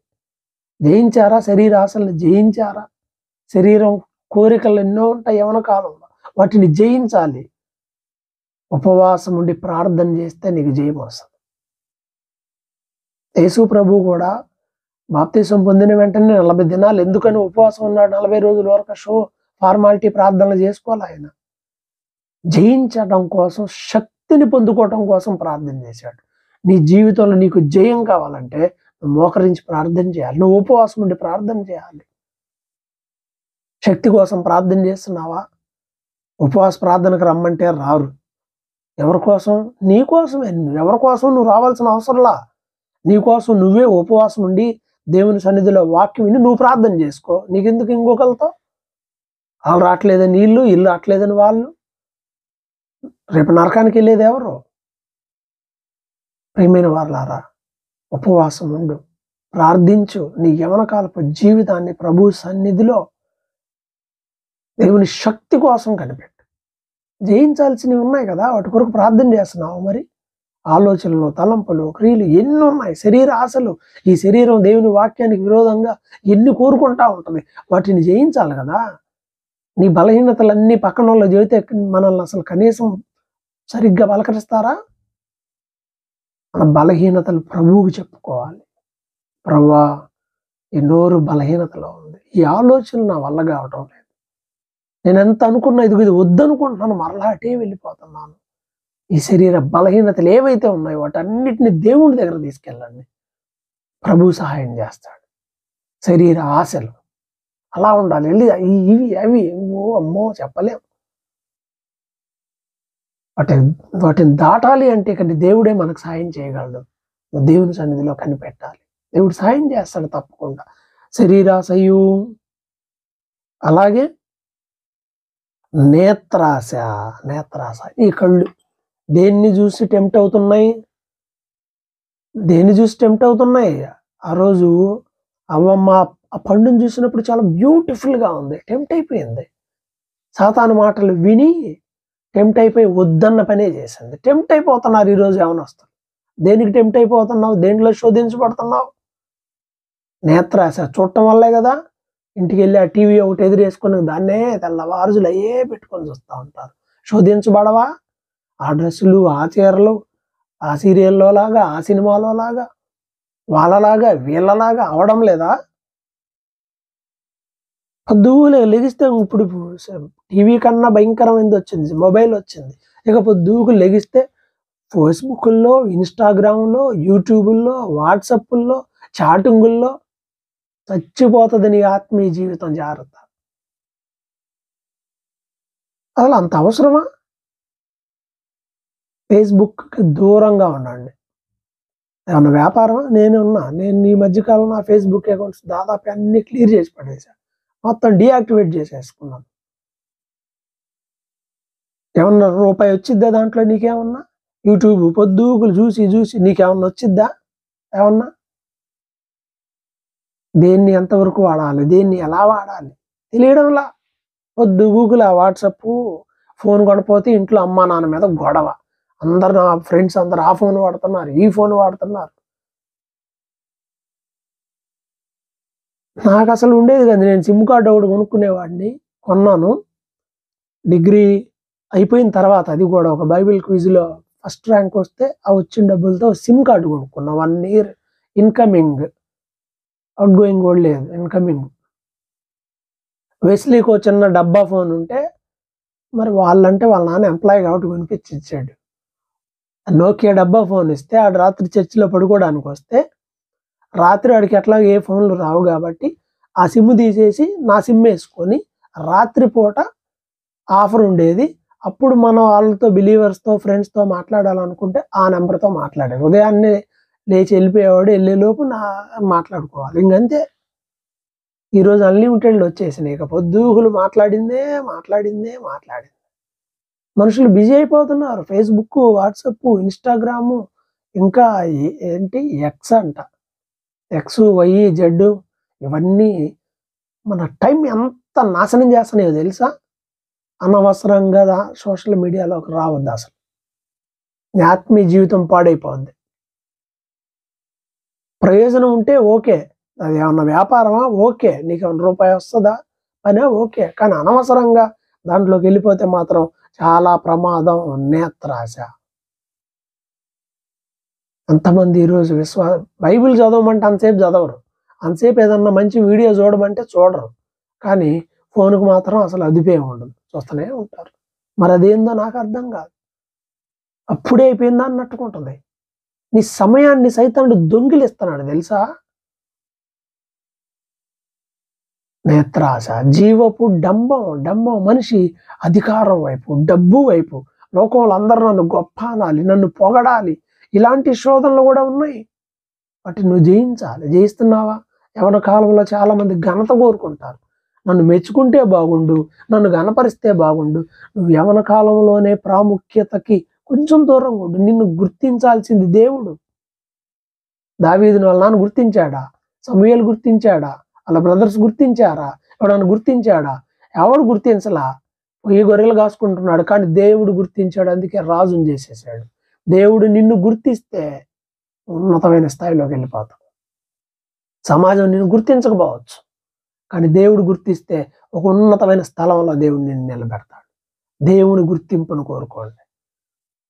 జయించారా? శరీరాశల్ని జయించారా? శరీరం కోరికలు ఎన్నో ఉంటాయి యవ్వన కాలంలో, వాటిని జయించాలి. ఉపవాసం ఉండి ప్రార్థన చేస్తే నీకు జయం వస్తుంది. యేసు ప్రభు కూడా బాప్తిసం పొందిన వెంటనే 40 దినాలు ఎందుకని ఉపవాసం ఉన్నాడు? 40 రోజుల వరకు ఫార్మాలిటీ ప్రార్థనలు చేసుకోవాలి. ఆయన జయించడం కోసం, శక్తిని పొందుకోవటం కోసం ప్రార్థన చేశాడు. నీ జీవితంలో నీకు జయం కావాలంటే నువ్వు మోకరించి ప్రార్థన చేయాలి, నువ్వు ఉపవాసం ఉండి ప్రార్థన చేయాలి. శక్తి కోసం ప్రార్థన చేస్తున్నావా? ఉపవాస ప్రార్థనకు రమ్మంటే రారు. ఎవరి కోసం? నీ కోసమే. ఎవరి కోసం నువ్వు రావాల్సిన అవసరంలా. నీ కోసం నువ్వే ఉపవాసం ఉండి దేవుని సన్నిధిలో వాక్యం విని నువ్వు ప్రార్థన చేసుకో. నీకెందుకు ఇంకొకరితో? వాళ్ళు రావట్లేదని ఇల్లు రావట్లేదని వాళ్ళు. రేపు నరకానికి వెళ్ళేది ఎవరు? ప్రియమైన వారలారా, ఉపవాసం ఉండు, ప్రార్థించు, నీ యవనకాలపు జీవితాన్ని ప్రభు సన్నిధిలో దేవుని శక్తి కోసం కనిపెట్టు. జయించాల్సినవి ఉన్నాయి కదా, వాటి కొరకు ప్రార్థన చేస్తున్నావు. మరి ఆలోచనలు, తలంపులు, క్రియలు ఎన్ని ఉన్నాయి, శరీర ఆశలు. ఈ శరీరం దేవుని వాక్యానికి విరోధంగా ఎన్ని కోరుకుంటా ఉంటుంది. వాటిని జయించాలి కదా. నీ బలహీనతలన్నీ పక్కన వాళ్ళు చెబితే మనల్ని అసలు కనీసం సరిగ్గా పలకరిస్తారా? మన బలహీనతలు ప్రభువుకు చెప్పుకోవాలి. ప్రభువా, ఎన్నోరు బలహీనతలో ఉంది, ఈ ఆలోచనలు నా వల్ల కావటం లేదు, నేను ఎంత అనుకున్నా ఇది వద్దనుకుంటున్నాను, మరలా అటే వెళ్ళిపోతున్నాను. ఈ శరీర బలహీనతలు ఏవైతే ఉన్నాయో వాటన్నిటిని దేవుని దగ్గర తీసుకెళ్ళండి, ప్రభు సహాయం చేస్తాడు. శరీర ఆశలు అలా ఉండాలి, వెళ్ళి ఇవి అవి అమ్మో చెప్పలేం. వాటిని దాటాలి అంటే ఇక్కడ దేవుడే మనకు సాయం చేయగలడు. దేవుని సన్నిధిలో కనిపెట్టాలి, దేవుడు సాయం చేస్తాడు తప్పకుండా. శరీరాశయు, అలాగే నేత్రాశ. ఈ కళ్ళు దేన్ని చూసి టెంప్ట్ అవుతున్నాయి? ఆ రోజు అవ్వమ్మ ఆ పండును చూసినప్పుడు చాలా బ్యూటిఫుల్గా ఉంది, టెంప్ట్ అయిపోయింది. సాతాను మాటలు విని టెంప్ట్ అయిపోయి వద్దన్న పనే చేసింది. టెంప్ట్ అయిపోతున్నారు ఈరోజు యవనస్తులు. దేనికి టెంప్ట్ అయిపోతున్నావు? దేంట్లో శోధించబడుతున్నావు? నేత్రాశ చూడటం వల్లే కదా. ఇంటికి వెళ్ళి ఆ టీవీ ఒకటి ఎదురేసుకొని దాన్నే తెల్లవారుజులు అయ్యే పెట్టుకొని చూస్తూ ఉంటారు. శోధించబడవా? ఆ డ్రెస్సులు, ఆ చీరలు, ఆ సీరియల్లో లాగా, ఆ సినిమాలో లాగా, వాళ్ళలాగా వీళ్ళలాగా అవడం లేదా? పొద్దుగులే లెగిస్తే ఇప్పుడు టీవీ కన్నా భయంకరమైనది వచ్చింది, మొబైల్ వచ్చింది. ఇక పొద్దుగు లెగిస్తే ఫేస్బుక్ల్లో, ఇన్స్టాగ్రామ్లో, యూట్యూబుల్లో, వాట్సాప్ల్లో, చాటింగుల్లో చచ్చిపోతుంది నీ ఆత్మీయ జీవితం. జాగ్రత్త. అసలు అంత అవసరమా? ఫేస్బుక్కి దూరంగా ఉండండి. ఏమన్నా వ్యాపారమా? నేను ఈ మధ్యకాలంలో నా ఫేస్బుక్ అకౌంట్స్ దాదాపు అన్ని క్లియర్ చేసి పడేసాను, మొత్తం డీయాక్టివేట్ చేసేసుకున్నాను. ఏమన్నా రూపాయి వచ్చిద్దా దాంట్లో? నీకేమన్నా యూట్యూబ్ పొద్దుగులు చూసి నీకేమన్నా వచ్చిద్దా? ఏమన్నా? దేన్ని ఎంతవరకు వాడాలి, దేన్ని ఎలా వాడాలి తెలియడంలా. పొద్దుగుల వాట్సాప్, ఫోన్ కొనపోతే ఇంట్లో అమ్మా నాన్న మీద గొడవ. అందరు నా ఫ్రెండ్స్ అందరు ఆ ఫోన్ వాడుతున్నారు, ఈ ఫోన్ వాడుతున్నారు. నాకు అసలు ఉండేది కదా, నేను సిమ్ కార్డు ఒకటి కొనుక్కునేవాడిని, కొన్నాను. డిగ్రీ అయిపోయిన తర్వాత అది కూడా ఒక బైబిల్ క్విజ్లో ఫస్ట్ ర్యాంక్ వస్తే ఆ వచ్చిన డబ్బులతో సిమ్ కార్డు కొనుక్కున్నా. 1 year ఇన్కమింగ్, అవుట్ గోయింగ్ కూడా లేదు, ఇన్కమింగ్. వెస్లీకి చిన్న డబ్బా ఫోన్ ఉంటే మరి వాళ్ళ నాన్న ఎంప్లాయీ కాబట్టి కొనిపించి ఇచ్చాడు. నోకియా డబ్బా ఫోన్ ఇస్తే ఆడు రాత్రి చర్చిలో పడుకోవడానికి వస్తే రాత్రి ఆడికి ఎట్లా ఏ ఫోన్లు రావు కాబట్టి ఆ సిమ్ తీసేసి నా సిమ్ వేసుకొని రాత్రిపూట ఆఫర్ ఉండేది. అప్పుడు మనం వాళ్ళతో బిలీవర్స్తో ఫ్రెండ్స్తో మాట్లాడాలనుకుంటే ఆ నెంబర్తో మాట్లాడారు. ఉదయాన్నే లేచి వెళ్ళిపోయేవాడు, వెళ్ళేలోపు మాట్లాడుకోవాలి. ఇంకంతే. ఈరోజు అన్లిమిటెడ్లు వచ్చేసినాయి. ఇక పొద్దుగులు మాట్లాడిందే. మనుషులు బిజీ అయిపోతున్నారు. ఫేస్బుక్, వాట్సప్, ఇన్స్టాగ్రాము, ఇంకా ఏంటి ఎక్స్ అంట, ఎక్స్, వై, జెడ్, ఇవన్నీ మన టైం ఎంత నాశనం చేస్తున్నాయో తెలుసా? అనవసరంగా సోషల్ మీడియాలోకి రావద్దు. అసలు నీ ఆత్మీయ జీవితం పాడైపోద్ది. ప్రయోజనం ఉంటే ఓకే, అది ఏమన్నా వ్యాపారమా ఓకే, నీకు ఏమన్నా రూపాయి వస్తుందా పనే ఓకే, కానీ అనవసరంగా దాంట్లోకి వెళ్ళిపోతే మాత్రం చాలా ప్రమాదం. నేత్రాశ. అంతమంది ఈరోజు బైబిల్ చదవమంటే అంతసేపు చదవరు, అంతసేపు ఏదన్నా మంచి వీడియో చూడమంటే చూడరు, కానీ ఫోన్కు మాత్రం అసలు అదుపే ఉండదు, చూస్తూనే ఉంటారు. మరి అదేందో నాకు అర్థం కాదు. అప్పుడే అయిపోయిందా అన్నట్టుకుంటుంది. నీ సమయాన్ని సైతానుడు దొంగిలిస్తున్నాడు తెలుసా? నేత్రాశ, జీవపు డంబం. మనిషి అధికారం వైపు, డబ్బు వైపు, లోకంలో అందరూ నన్ను గొప్ప అనాలి, నన్ను పొగడాలి, ఇలాంటి శోధనలు కూడా ఉన్నాయి. వాటిని నువ్వు జయించాలి. జయిస్తున్నావా? యవన కాలంలో చాలా మంది ఘనత కోరుకుంటారు. నన్ను మెచ్చుకుంటే బాగుండు, నన్ను గణపరిస్తే బాగుండు. నువ్వు యవన కాలంలోనే ప్రాముఖ్యతకి కొంచెం దూరంగా ఉండు. నిన్ను గుర్తించాల్సింది దేవుడు. దావీదును వాళ్ళ నాన్న గుర్తించాడా? సమూయేలు గుర్తించాడా? వాళ్ళ బ్రదర్స్ గుర్తించారా? ఎవడన్నా గుర్తించాడా? ఎవడు గుర్తించలా. ఈ గొర్రెలు కాసుకుంటున్నాడు, కానీ దేవుడు గుర్తించాడు, అందుకే రాజుని చేసేసాడు. దేవుడు నిన్ను గుర్తిస్తే ఉన్నతమైన స్థాయిలోకి వెళ్ళిపోతావు. సమాజం నిన్ను గుర్తించకపోవచ్చు, కానీ దేవుడు గుర్తిస్తే ఒక ఉన్నతమైన స్థలంలో దేవుడు నిన్ను నిలబెడతాడు. దేవుని గుర్తింపును కోరుకోండి.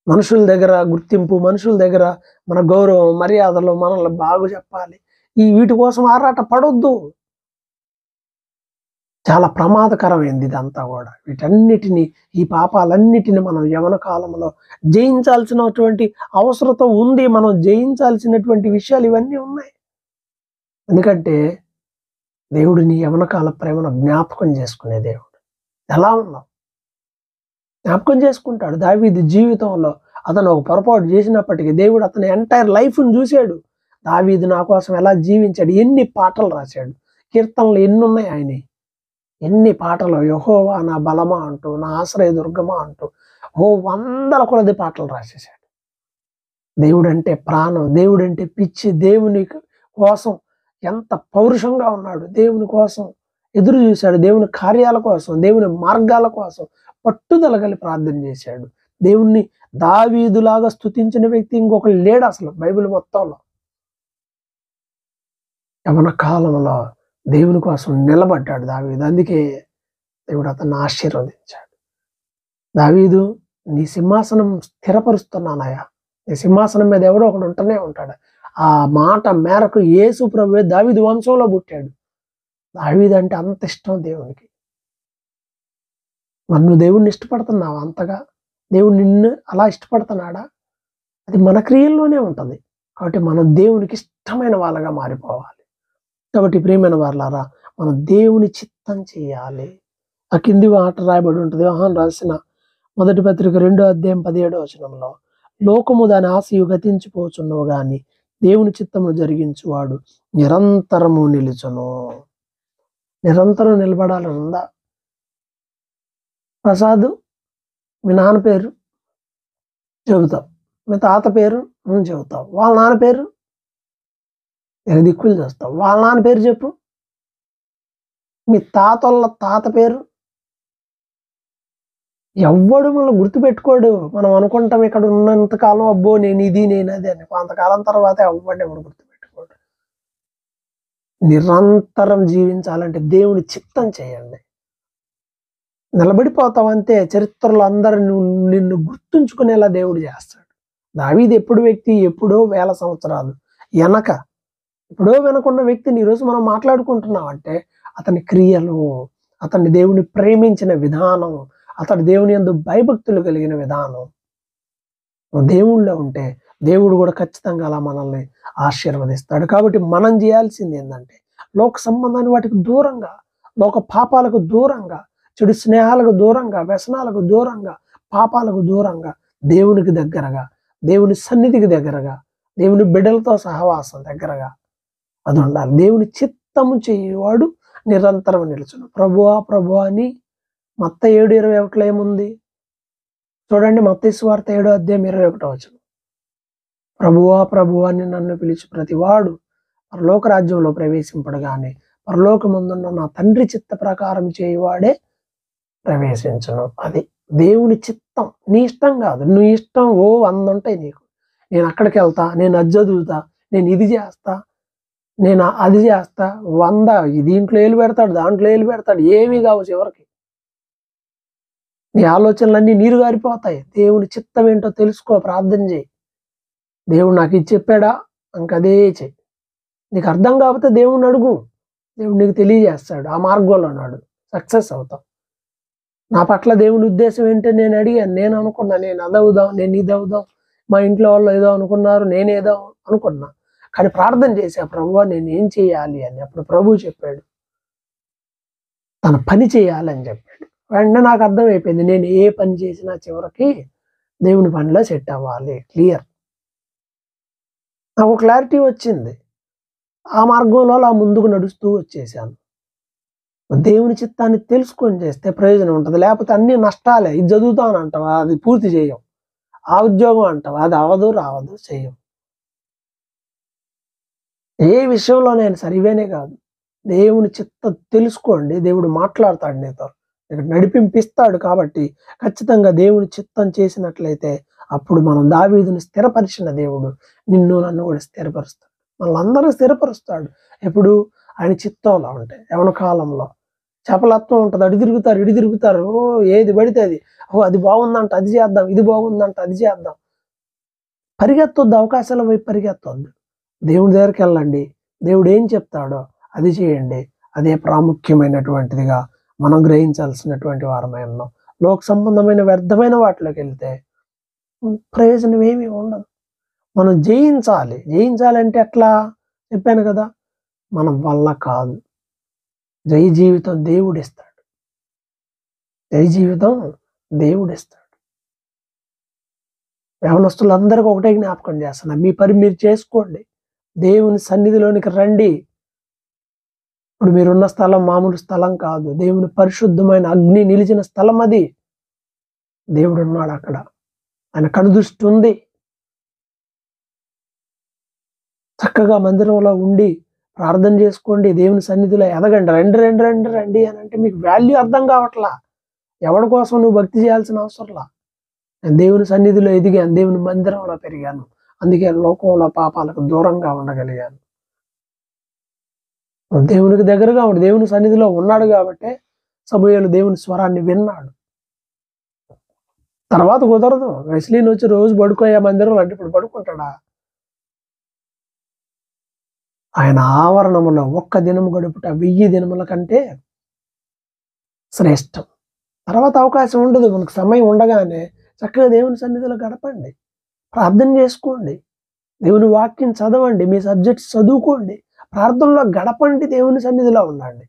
మనుషుల దగ్గర గుర్తింపు, మనుషుల దగ్గర మన గౌరవం, మర్యాదలు, మనల్ని బాగు చెప్పాలి, వీటి కోసం ఆరాట పడొద్దు. చాలా ప్రమాదకరమైంది ఇదంతా కూడా. వీటన్నిటిని, ఈ పాపాలన్నిటిని మనం యవన కాలంలో జయించాల్సినటువంటి అవసరత ఉంది. మనం జయించాల్సినటువంటి విషయాలు ఇవన్నీ ఉన్నాయి. ఎందుకంటే దేవుడు నీ యవన కాల ప్రేమను జ్ఞాపకం చేసుకునే దేవుడు. ఎలా ఉన్నావు? జ్ఞాపకం చేసుకుంటాడు. దావీదు జీవితంలో అతను ఒక పొరపాటు చేసినప్పటికీ దేవుడు అతని ఎంటైర్ లైఫ్ని చూశాడు. దావీదు నా కోసం ఎలా జీవించాడు, ఎన్ని పాటలు రాశాడు, కీర్తనలు ఎన్ని ఉన్నాయి ఆయన, ఎన్ని పాటలు. యెహోవా నా బలమా అంటూ, నా ఆశ్రయ దుర్గమా అంటూ వందల కొలది పాటలు రాసేశాడు. దేవుడంటే ప్రాణం, దేవుడంటే పిచ్చి, దేవుని కోసం ఎంత పౌరుషంగా ఉన్నాడు, దేవుని కోసం ఎదురు చూశాడు, దేవుని కార్యాల కోసం, దేవుని మార్గాల కోసం పట్టుదల కలిగి ప్రార్థన చేశాడు. దేవుణ్ణి దావీదులాగా స్తుతించిన వ్యక్తి ఇంకొకరు లేడు అసలు బైబిల్ మొత్తంలో. యవన కాలంలో దేవుని కోసం నిలబడ్డాడు దావీదు, అందుకే దేవుడు అతన్ని ఆశీర్వదించాడు. దావీదు, నీ సింహాసనం స్థిరపరుస్తున్నానయ్యా, నీ సింహాసనం మీద ఎవడో ఒకడు ఉంటూనే ఉంటాడు. ఆ మాట మేరకు యేసు ప్రభువే దావీదు వంశంలో పుట్టాడు. దావీదు అంటే అంత ఇష్టం దేవునికి. మరి నువ్వు దేవుణ్ణి ఇష్టపడుతున్నావా అంతగా? దేవుడు నిన్ను అలా ఇష్టపడుతున్నాడా? అది మన క్రియల్లోనే ఉంటుంది. కాబట్టి మనం దేవునికి ఇష్టమైన వాళ్ళగా మారిపోవాలి. కాబట్టి ప్రియమైన వాళ్ళారా, మనం దేవుని చిత్తం చేయాలి. ఆ కింది మాట రాయబడి ఉంటుంది. యోహాను రాసిన మొదటి పత్రిక 2వ అధ్యాయం 17వ వచనంలో, లోకము దాని ఆశయు గతించిపోచున్నవు గాని దేవుని చిత్తమును జరిగించువాడు నిరంతరము నిలుచును. నిరంతరం నిలబడాలని ఉందా? ప్రసాద్, మీ నాన్న పేరు చెబుతావు, మీ తాత పేరు చెబుతావు, వాళ్ళ నాన్న పేరు దిక్కులు చేస్తావు, వాళ్ళ నాన్న పేరు చెప్పు, మీ తాతోళ్ళ తాత పేరు. ఎవ్వడు మనం గుర్తుపెట్టుకోడు. మనం అనుకుంటాం ఇక్కడ ఉన్నంతకాలం అబ్బో నేను ఇది నేను అది అని, కొంతకాలం తర్వాత ఎవ్వడు ఎవడు గుర్తుపెట్టుకోడు. నిరంతరం జీవించాలంటే దేవుని చిత్తం చేయండి. నిలబడిపోతావు అంతే. చరిత్రలో అందరూ నిన్ను గుర్తుంచుకునేలా దేవుడు చేస్తాడు. దావీదు ఎప్పుడు వ్యక్తి, ఎప్పుడో 1000 సంవత్సరాలు వెనక, ఎప్పుడో వెనకున్న వ్యక్తిని ఈరోజు మనం మాట్లాడుకుంటున్నాం అంటే అతని క్రియలు, అతన్ని దేవుని ప్రేమించిన విధానం, అతడు దేవుని యందు భయభక్తులు కలిగిన విధానం. దేవుళ్ళో ఉంటే దేవుడు కూడా ఖచ్చితంగా అలా మనల్ని ఆశీర్వదిస్తాడు. కాబట్టి మనం చేయాల్సింది ఏంటంటే లోక సంబంధాన్ని వాటికి దూరంగా, లోక పాపాలకు దూరంగా, చెడు స్నేహాలకు దూరంగా, వ్యసనాలకు దూరంగా, పాపాలకు దూరంగా, దేవునికి దగ్గరగా, దేవుని సన్నిధికి దగ్గరగా, దేవుని బిడ్డలతో సహవాసం దగ్గరగా అది ఉండాలి. దేవుని చిత్తము చేయవాడు నిరంతరం నిలుచును. ప్రభువా ప్రభువా అని మత్తయి 7:21 ఏముంది చూడండి. మత్తయి సువార్త 7వ అధ్యాయం 21వ వచనం, ప్రభువా ప్రభువా అని నన్ను పిలిచి ప్రతివాడు పరలోక రాజ్యంలో ప్రవేశింపడగానే పరలోకమందున్న నా తండ్రి చిత్త ప్రకారం చేయువాడే ప్రవేశించును. అది దేవుని చిత్తం. నీ ఇష్టం కాదు. నీ ఇష్టం 100 ఉంటాయి నీకు. నేను అక్కడికి వెళ్తా, నేను అది చదువుతా, నేను ఇది చేస్తా, నేను అది చేస్తా, 100 దీంట్లో ఏలు పెడతాడు, దాంట్లో ఏలు పెడతాడు, ఏమీ కావు. చివరికి నీ ఆలోచనలన్నీ నీరు గారిపోతాయి. దేవుని చిత్తం ఏంటో తెలుసుకో, ప్రార్థన చేయి. దేవుడు నాకు ఇది చెప్పాడా, ఇంకదే చెయ్యి. నీకు అర్థం కాకపోతే దేవుడిని అడుగు, దేవుడు నీకు తెలియజేస్తాడు. ఆ మార్గంలో నాడు సక్సెస్ అవుతావు. నా పట్ల దేవుని ఉద్దేశం ఏంటో నేను అడిగాను, నేను అనుకున్నా, నేను అదవుదాం, నేను ఇది అవుదాం, మా ఇంట్లో వాళ్ళు ఏదో అనుకున్నారు, నేనేదో అనుకున్నా, కానీ ప్రార్థన చేశా, ప్రభువా నేను ఏం చేయాలి అని. అప్పుడు ప్రభువు చెప్పాడు, తన పని చేయాలని చెప్పాడు. వెంటనే నాకు అర్థమైపోయింది, నేను ఏ పని చేసినా చివరికి దేవుని పనిలో సెట్ అవ్వాలి. క్లియర్, నాకు క్లారిటీ వచ్చింది. ఆ మార్గంలో అలా ముందుకు నడుస్తూ వచ్చేసాను. దేవుని చిత్తాన్ని తెలుసుకొని చేస్తే ప్రయోజనం ఉంటుంది. లేకపోతే అన్ని నష్టాలే. ఇది చదువుతాను అంటావా, అది పూర్తి చేయం. ఆ ఉద్యోగం అంటావా, అది అవ్వదు రావదు చేయం. ఏ విషయంలోనైనా సరే ఇవేనే కాదు. దేవుని చిత్తం తెలుసుకోండి. దేవుడు మాట్లాడతాడు నీతో, నడిపింపిస్తాడు. కాబట్టి ఖచ్చితంగా దేవుని చిత్తం చేసినట్లయితే అప్పుడు మనం దావీదుని స్థిరపరిచిన దేవుడు నిన్ను నన్ను కూడా స్థిరపరుస్తాడు. మనల్ని స్థిరపరుస్తాడు. ఎప్పుడు ఆయన చిత్తంలో ఉంటే. యవన కాలంలో చపలత్వం ఉంటుంది. అటు తిరుగుతారు ఇటు తిరుగుతారు. ఏది పడితే అది. అది బాగుందంట అది చేద్దాం, ఇది బాగుందంట అది చేద్దాం. పరిగెత్తొద్దు, అవకాశాల వైపు పరిగెత్తొద్దు. దేవుడి దగ్గరికి వెళ్ళండి. దేవుడు ఏం చెప్తాడో అది చేయండి. అదే ప్రాముఖ్యమైనటువంటిదిగా మనం గ్రహించాల్సినటువంటి వారమై ఉన్నాం. లోక సంబంధమైన వ్యర్థమైన వాటిలోకి వెళ్తే ప్రయోజనం ఏమీ ఉండదు. మనం జయించాలి. జయించాలంటే ఎట్లా చెప్పాను కదా, మన వల్ల కాదు. జయ జీవితం దేవుడిస్తాడు. జయ జీవితం దేవుడిస్తాడు. యవనస్తులందరికీ ఒకటే జ్ఞాపకం చేస్తున్నా, మీ పని మీరు చేసుకోండి. దేవుని సన్నిధిలోనికి రండి. ఇప్పుడు మీరున్న స్థలం మామూలు స్థలం కాదు. దేవుని పరిశుద్ధమైన అగ్ని నిలిచిన స్థలం అది. దేవుడు ఉన్నాడు అక్కడ. ఆయన కనుదృష్టి ఉంది. చక్కగా మందిరంలో ఉండి ప్రార్థన చేసుకోండి. దేవుని సన్నిధిలో ఎదగండి. రండి రండి రండి రండి అని అంటే మీకు వాల్యూ అర్థం కావట్లా. ఎవరి కోసం నువ్వు భక్తి చేయాల్సిన అవసరంలా. నేను దేవుని సన్నిధిలో ఎదిగాను, దేవుని మందిరంలో పెరిగాను. అందుకే లోకంలో పాపాలకు దూరంగా ఉండగలిగాను. దేవునికి దగ్గరగా ఉండి దేవుని సన్నిధిలో ఉన్నాడు కాబట్టి సమూయేలు దేవుని స్వరాన్ని విన్నాడు. తర్వాత కుదరదు. వెస్లీని వచ్చి రోజు పడుకోయే మందిరంలో అంటే ఇప్పుడు పడుకుంటాడా? ఆయన ఆవరణములో ఒక్క దినం గడుపుట 1000 దినముల కంటే శ్రేష్టం. తర్వాత అవకాశం ఉండదు. మనకు సమయం ఉండగానే చక్కగా దేవుని సన్నిధిలో గడపండి. ప్రార్థన చేసుకోండి. దేవుని వాక్యం చదవండి. మీ సబ్జెక్ట్స్ చదువుకోండి. ప్రార్థనలో గడపండి. దేవుని సన్నిధిలో ఉండండి.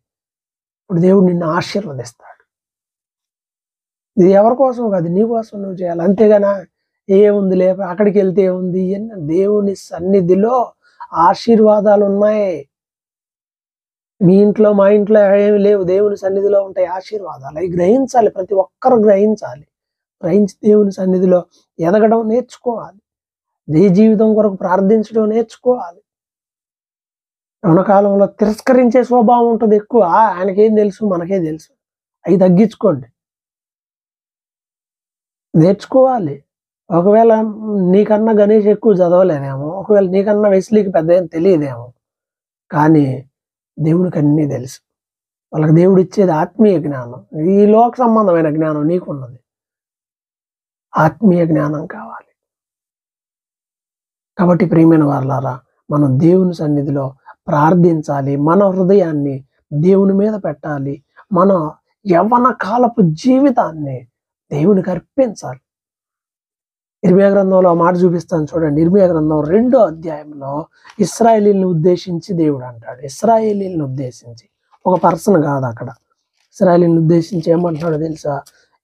ఇప్పుడు దేవుడు నిన్ను ఆశీర్వదిస్తాడు. ఇది ఎవరి కోసం కాదు, నీ కోసం నువ్వు చేయాలి. అంతేగానా ఏముందిలే అక్కడికి వెళ్తే ఏముంది. దేవుని సన్నిధిలో ఆశీర్వాదాలు ఉన్నాయి. మీ ఇంట్లో మా ఇంట్లో ఏమి లేవు. దేవుని సన్నిధిలో ఉంటాయి ఆశీర్వాదాలు. అవి గ్రహించాలి. ప్రతి ఒక్కరు గ్రహించాలి. గ్రహించి దేవుని సన్నిధిలో ఎదగడం నేర్చుకోవాలి. జయ జీవితం కొరకు ప్రార్థించడం నేర్చుకోవాలి. కాలంలో తిరస్కరించే స్వభావం ఉంటుంది ఎక్కువ. ఆయనకేం తెలుసు, మనకే తెలుసు. అవి తగ్గించుకోండి. నేర్చుకోవాలి. ఒకవేళ నీకన్నా గణేష్ ఎక్కువ చదవలేదేమో, ఒకవేళ నీకన్నా వెస్లీకి పెద్ద ఏం తెలియదేమో, కానీ దేవునికి అన్నీ తెలుసు. వాళ్ళకి దేవుడు ఇచ్చేది ఆత్మీయ జ్ఞానం. ఈ లోక సంబంధమైన జ్ఞానం నీకున్నది. ఆత్మీయ జ్ఞానం కావాలి. కాబట్టి ప్రియమైన వారలారా, మనం దేవుని సన్నిధిలో ప్రార్థించాలి. మన హృదయాన్ని దేవుని మీద పెట్టాలి. మన యవ్వన కాలపు జీవితాన్ని దేవునికి అర్పించాలి. ఇర్మియా గ్రంథంలో మాట చూపిస్తాను చూడండి. ఇర్మియా గ్రంథం 2వ అధ్యాయంలో ఇశ్రాయేలీయులను ఉద్దేశించి దేవుడు అంటాడు. ఇశ్రాయేలీయులను ఉద్దేశించి, ఒక పర్సన్ కాదు అక్కడ. ఇశ్రాయేలీయులను ఉద్దేశించి ఏమంటున్నాడో తెలుసా?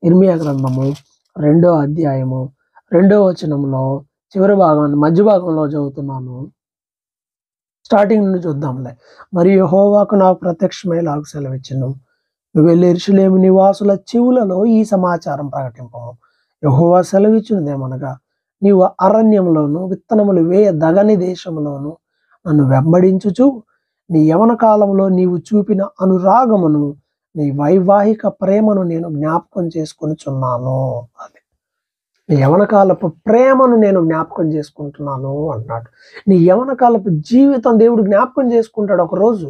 ఇర్మియా గ్రంథము 2వ అధ్యాయము 2వ వచనంలో చివరి భాగాన్ని మధ్య భాగంలో చదువుతున్నాను. స్టార్టింగ్ నుండి చూద్దాంలే. మరి యెహోవాకు నాకు ప్రత్యక్షమై ఇలాగ సెలవిచ్చెను, నువ్వు వెళ్ళి యెరూషలేము నివాసుల చెవులలో ఈ సమాచారం ప్రకటింపము. యెహోవా సెలవిచ్చినదేమనగా, నీవు అరణ్యంలోను విత్తనములు వేయదగని దేశంలోను నన్ను వెంబడించుచు నీ యవన కాలంలో నీవు చూపిన అనురాగమును, నీ వైవాహిక ప్రేమను నేను జ్ఞాపకం చేసుకొనుచున్నాను. అది నీ యవన కాలపు ప్రేమను నేను జ్ఞాపకం చేసుకుంటున్నాను అన్నాడు. నీ యవన కాలపు జీవితం దేవుడు జ్ఞాపకం చేసుకుంటాడు ఒకరోజు.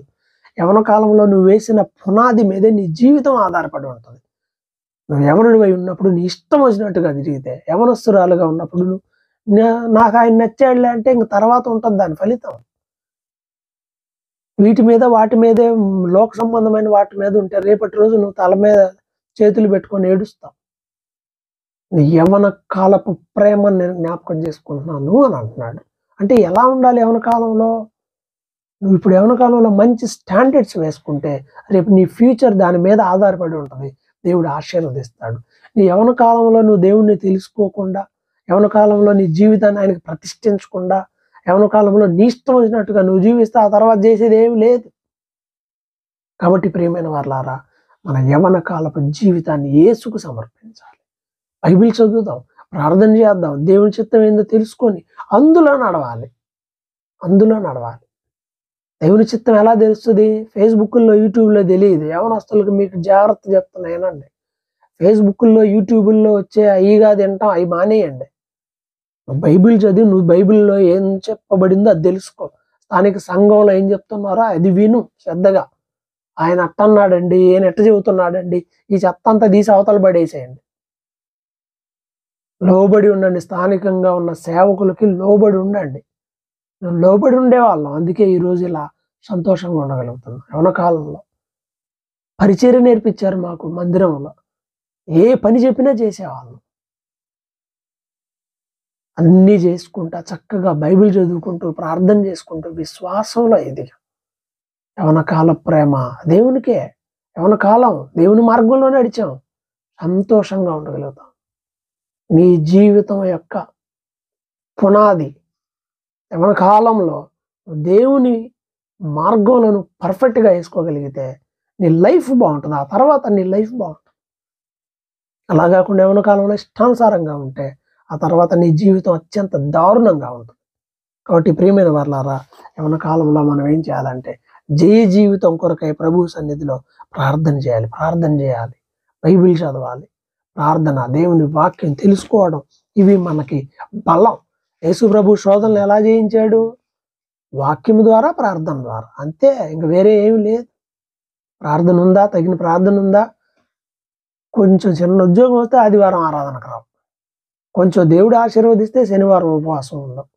యవన కాలంలో నువ్వు వేసిన పునాది మీదే నీ జీవితం ఆధారపడి ఉంటుంది. నువ్వు యవనుడివై ఉన్నప్పుడు నీ ఇష్టం వచ్చినట్టుగా తిరిగితే, యవనస్తురాలుగా ఉన్నప్పుడు నాకు ఆయన నచ్చాడులే అంటే ఇంక తర్వాత ఉంటుంది దాని ఫలితం. వీటి మీద వాటి మీదే లోక సంబంధమైన వాటి మీద ఉంటే రేపటి రోజు నువ్వు తల మీద చేతులు పెట్టుకొని ఏడుస్తావు. నీ యవన కాలపు ప్రేమను నేను జ్ఞాపకం చేసుకుంటున్నాను అని అంటున్నాడు. అంటే ఎలా ఉండాలి యవన కాలంలో? నువ్వు ఇప్పుడు యవన కాలంలో మంచి స్టాండర్డ్స్ వేసుకుంటే రేపు నీ ఫ్యూచర్ దాని మీద ఆధారపడి ఉంటుంది. దేవుడు ఆశీర్వదిస్తాడు. నీ యవన కాలంలో నువ్వు దేవుణ్ణి తెలుసుకోకుండా, యవన కాలంలో నీ జీవితాన్ని ఆయనకు ప్రతిష్ఠించకుండా, యవన కాలంలో నీ ఇష్టం వచ్చినట్టుగా నువ్వు జీవిస్తే ఆ తర్వాత చేసేది ఏమి లేదు. కాబట్టి ప్రియమైన వారలారా, మన యవ్వన కాలపు జీవితాన్ని యేసుకు సమర్పించాలి. బైబిల్ చదువుదాం, ప్రార్థన చేద్దాం, దేవుని చిత్తం ఏందో తెలుసుకొని అందులో నడవాలి. దేవుని చిత్తం ఎలా తెలుస్తుంది? ఫేస్బుక్లో, యూట్యూబ్లో తెలియదు. యవనస్తులకు మీకు జాగ్రత్త చెప్తున్నా వినండి. ఫేస్బుక్లో, యూట్యూబ్లో వచ్చే అవి కాదు వింటాం, అవి మానేయండి. బైబిల్ చదివి నువ్వు బైబిల్లో ఏం చెప్పబడిందో అది తెలుసుకో. స్థానిక సంఘంలో ఏం చెప్తున్నారో అది విను శ్రద్ధగా. ఆయన అట్టన్నాడండి, ఈయన ఎట్ట చెబుతున్నాడండి, ఈ చెత్త అంతా తీసి అవతల పడేసేయండి. లోబడి ఉండండి. స్థానికంగా ఉన్న సేవకులకి లోబడి ఉండండి. లోబడి ఉండేవాళ్ళం, అందుకే ఈరోజు ఇలా సంతోషంగా ఉండగలుగుతున్నాం. యవన కాలంలో పరిచర్య నేర్పించారు మాకు మందిరంలో. ఏ పని చెప్పినా చేసేవాళ్ళం. అన్నీ చేసుకుంటా చక్కగా బైబిల్ చదువుకుంటూ ప్రార్థన చేసుకుంటూ విశ్వాసంలో ఎదిగాం. యవన కాల ప్రేమ దేవునికే. యవన కాలం దేవుని మార్గంలో నడిచాం. సంతోషంగా ఉండగలుగుతాం. నీ జీవితం యొక్క పునాది యవన కాలంలో దేవుని మార్గంలో పర్ఫెక్ట్గా వేసుకోగలిగితే నీ లైఫ్ బాగుంటుంది. ఆ తర్వాత నీ లైఫ్ బాగుంటుంది. అలా కాకుండా యవన కాలంలో ఇష్టానుసారంగా ఉంటే ఆ తర్వాత నీ జీవితం అత్యంత దారుణంగా ఉంటుంది. కాబట్టి ప్రియమైన వారలారా, యవన కాలంలో మనం ఏం చేయాలంటే జయ జీవితం కొరకై ప్రభు సన్నిధిలో ప్రార్థన చేయాలి. బైబిల్ చదవాలి, ప్రార్థన, దేవుని వాక్యం తెలుసుకోవడం, ఇవి మనకి బలం. యేసు ప్రభు శోధనలు ఎలా జయించాడు? వాక్యం ద్వారా, ప్రార్థన ద్వారా, అంతే. ఇంక వేరే ఏమి లేదు. ప్రార్థన ఉందా? తగిన ప్రార్థన ఉందా? కొంచెం చిన్న ఉద్యోగం వస్తే ఆదివారం ఆరాధనకు రావు. కొంచెం దేవుడు ఆశీర్వదిస్తే శనివారం ఉపవాసం ఉండవు.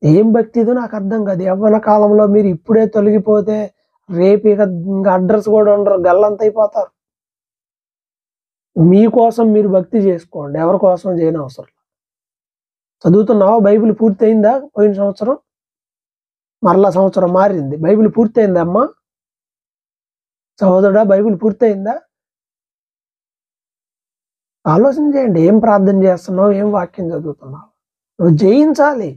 ఏం భక్తిదో నాకు అర్థం కాదు. యవ్వన కాలంలో మీరు ఇప్పుడే తొలగిపోతే రేపు ఇక అడ్రస్ కూడా ఉండరు, గల్లంత అయిపోతారు. మీకోసం మీరు భక్తి చేసుకోండి, ఎవరి కోసం చేయని అవసరం. చదువుతున్నావా? బైబిల్ పూర్తయిందా? పోయిన సంవత్సరం మరలా సంవత్సరం మారింది. బైబిల్ పూర్తయిందా అమ్మా? సహోదరుడా, బైబిల్ పూర్తయిందా? ఆలోచన చేయండి. ఏం ప్రార్థన చేస్తున్నావు? ఏం వాక్యం చదువుతున్నావు? నువ్వు జయించాలి.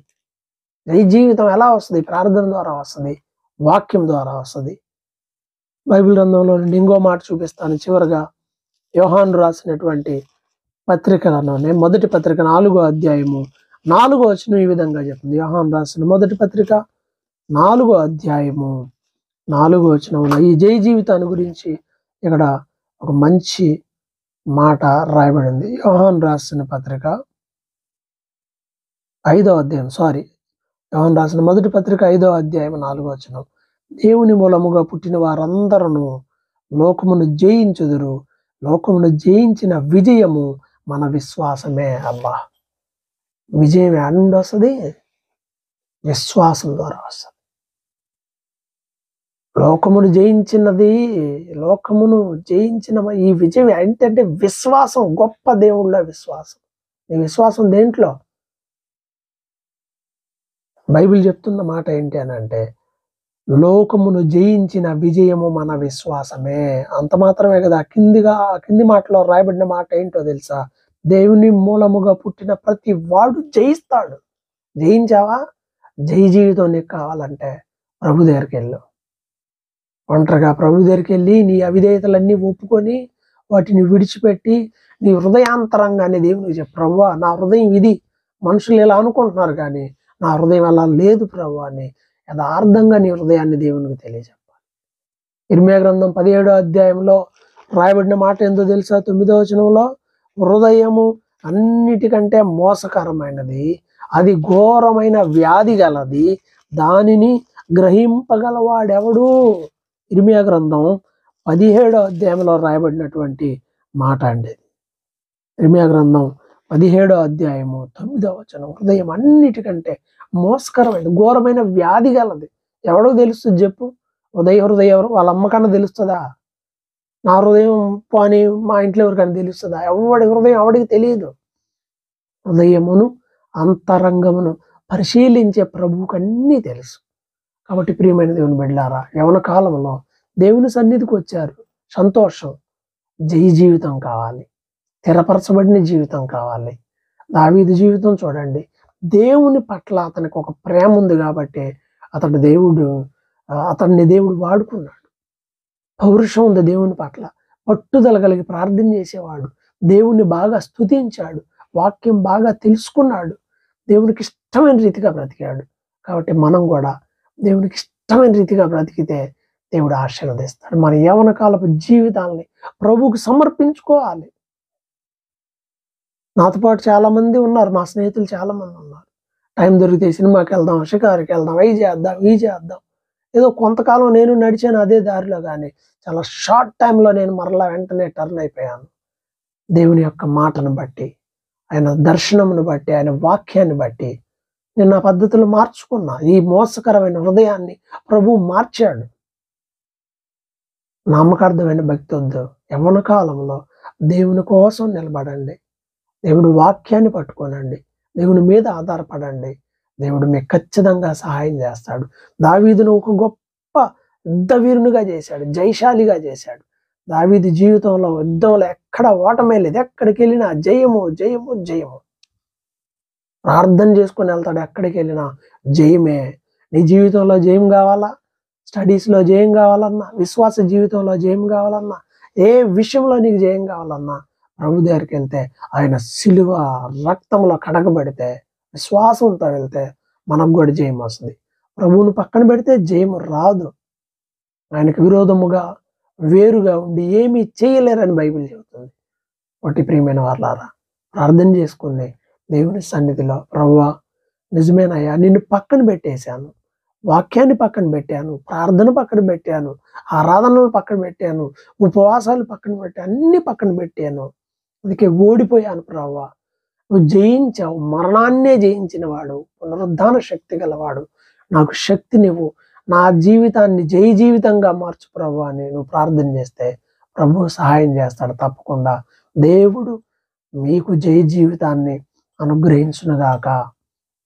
జయ జీవితం ఎలా వస్తుంది? ప్రార్థన ద్వారా వస్తుంది, వాక్యం ద్వారా వస్తుంది. బైబిల్ గ్రంథంలో ఇంకో మాట చూపిస్తాను చివరిగా. యోహాను రాసినటువంటి పత్రికలోనే మొదటి పత్రిక 4వ అధ్యాయము 4వ వచనం ఈ విధంగా చెప్తుంది. యోహాను రాసిన మొదటి పత్రిక 4వ అధ్యాయము 4వ వచనంలో ఈ జయ జీవితాన్ని గురించి ఇక్కడ ఒక మంచి మాట రాయబడింది. యోహాను రాసిన పత్రిక 5వ అధ్యాయం, యోహాను రాసిన మొదటి పత్రిక 5వ అధ్యాయం 4వ వచనం. దేవుని మూలముగా పుట్టిన వారందరూ లోకమును జయించుదురు, లోకమును జయించిన విజయము మన విశ్వాసమే. అబ్బా, విజయం ఎక్కడ నుండి వస్తుంది? విశ్వాసం ద్వారా వస్తుంది. లోకమును జయించిన ఈ విజయం ఏంటంటే విశ్వాసం. గొప్ప దేవుళ్ళ విశ్వాసం. నీ విశ్వాసం దేంట్లో? బైబిల్ చెప్తున్న మాట ఏంటి అని అంటే, లోకమును జయించిన విజయము మన విశ్వాసమే. అంత మాత్రమే కదా, కింది మాటలో రాయబడిన మాట ఏంటో తెలుసా? దేవుని మూలముగా పుట్టిన ప్రతి వాడు జయిస్తాడు. జయించావా? జయ జీవితం నీకు కావాలంటే ప్రభు దగ్గరికి వెళ్ళు. ఒంటరిగా ప్రభు దగ్గరికి వెళ్ళి నీ అవిధేయతలన్నీ ఒప్పుకొని వాటిని విడిచిపెట్టి నీ హృదయాంతరంగానే దేవునికి చెప్పు, ప్రభువా నా హృదయం ఇది. మనుషులు ఇలా అనుకుంటున్నారు కానీ నా హృదయం అలా లేదు ప్రభు అని యథార్థంగా నీ హృదయాన్ని దేవునికి తెలియజెప్పాలి. ఇర్మియా గ్రంథం 17వ అధ్యాయంలో రాయబడిన మాట ఏందో తెలుసా? 9వ వచనంలో, హృదయము అన్నిటికంటే మోసకరమైనది, అది ఘోరమైన వ్యాధి గలది, దానిని గ్రహింపగలవాడెవడు? ఇర్మియా గ్రంథం 17వ అధ్యాయంలో రాయబడినటువంటి మాట అండి. ఇర్మియా గ్రంథం 17వ అధ్యాయము 9వ వచనం. హృదయం అన్నిటికంటే మోసకరమైనది, ఘోరమైన వ్యాధి గలది. ఎవడో తెలుస్తుంది చెప్పు? హృదయం ఎవరు? వాళ్ళ అమ్మకన్నా తెలుస్తుందా? నా హృదయం పోని మా ఇంట్లో ఎవరికైనా తెలుస్తుందా? ఎవడి హృదయం ఎవడికి తెలియదు. హృదయమును అంతరంగమును పరిశీలించే ప్రభువుకు అన్నీ తెలుసు. కాబట్టి ప్రియమైన దేవుని బిడ్డలారా, యవన కాలంలో దేవుని సన్నిధికి వచ్చారు. సంతోషం. జయ జీవితం కావాలి, స్థిరపరచబడిన జీవితం కావాలి. దావీదు జీవితం చూడండి. దేవుని పట్ల అతనికి ఒక ప్రేమ ఉంది కాబట్టి అతడు దేవుడు అతన్ని దేవుడు వాడుకున్నాడు. పౌరుషం ఉంది దేవుని పట్ల, పట్టుదల కలిగి ప్రార్థన చేసేవాడు, దేవుణ్ణి బాగా స్తుతించాడు, వాక్యం బాగా తెలుసుకున్నాడు, దేవునికి ఇష్టమైన రీతిగా బ్రతికాడు. కాబట్టి మనం కూడా దేవునికి ఇష్టమైన రీతిగా బ్రతికితే దేవుడు ఆశీర్వదిస్తాడు. మన యవ్వన కాలపు జీవితాల్ని ప్రభువుకు సమర్పించుకోవాలి. నాతో పాటు చాలా మంది ఉన్నారు, మా స్నేహితులు చాలా మంది ఉన్నారు. టైం దొరికితే సినిమాకి వెళ్దాం, షికారుకి వెళ్దాం, అవి చేద్దాం, ఇవి చేద్దాం. ఏదో కొంతకాలం నేను నడిచాను అదే దారిలో, కానీ చాలా షార్ట్ టైంలో నేను మరలా వెంటనే టర్న్ అయిపోయాను. దేవుని యొక్క మాటను బట్టి, ఆయన దర్శనమును బట్టి, ఆయన వాక్యాన్ని బట్టి నేను నా పద్ధతులు మార్చుకున్నా. ఈ మోసకరమైన హృదయాన్ని ప్రభువు మార్చాడు. నామకార్థమైన భక్తి వద్దు. యవ్వన కాలంలో దేవుని కోసం నిలబడండి, దేవుని వాక్యాన్ని పట్టుకోనండి, దేవుని మీద ఆధారపడండి. దేవుడు మీకు ఖచ్చితంగా సహాయం చేస్తాడు. దావీదును ఒక గొప్ప యుద్ధ వీరునిగా చేశాడు, జయశాలిగా చేశాడు. దావీదు జీవితంలో యుద్ధంలో ఎక్కడ ఓటమే లేదు, ఎక్కడికి వెళ్ళినా జయము జయము జయము. ప్రార్థన చేసుకుని వెళ్తాడు, ఎక్కడికి వెళ్ళినా జయమే. నీ జీవితంలో జయం కావాలా, స్టడీస్లో జయం కావాలన్నా, విశ్వాస జీవితంలో జయం కావాలన్నా, ఏ విషయంలో నీకు జయం కావాలన్నా ప్రభు దగ్గరికి వెళ్తే, ఆయన సిలువ రక్తంలో కడగబడితే, విశ్వాసంతో వెళ్తే మనకు కూడా జయం వస్తుంది. ప్రభువును పక్కన పెడితే జయం రాదు. ఆయనకు విరోధముగా వేరుగా ఉండి ఏమీ చేయలేరని బైబిల్ చెబుతుంది. ఒకటి ప్రియమైన వాళ్ళారా, ప్రార్థన చేసుకుని దేవుని సన్నిధిలో, ప్రభువా నిజమేనయ్యా, నిన్ను పక్కన పెట్టేశాను, వాక్యాన్ని పక్కన పెట్టాను, ప్రార్థన పక్కన పెట్టాను, ఆరాధనలు పక్కన పెట్టాను, ఉపవాసాలు పక్కన పెట్టాను, అన్ని పక్కన పెట్టాను, అందుకే ఓడిపోయాను. ప్రభువా నువ్వు జయించావు, మరణాన్నే జయించిన వాడు, పునరుద్ధాన శక్తి గలవాడు, నాకు శక్తినివ్వు, నా జీవితాన్ని జయ జీవితంగా మార్చు ప్రభు అని నువ్వు ప్రార్థన చేస్తే ప్రభు సహాయం చేస్తాడు తప్పకుండా. దేవుడు మీకు జయ జీవితాన్ని అనుగ్రహించునుగాక.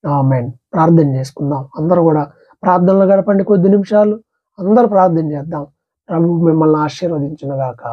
ఆమేన్. ప్రార్థన చేసుకుందాం. అందరూ కూడా ప్రార్థనలు గడపండి కొద్ది నిమిషాలు. అందరూ ప్రార్థన చేద్దాం. ప్రభు మిమ్మల్ని ఆశీర్వదించునుగాక.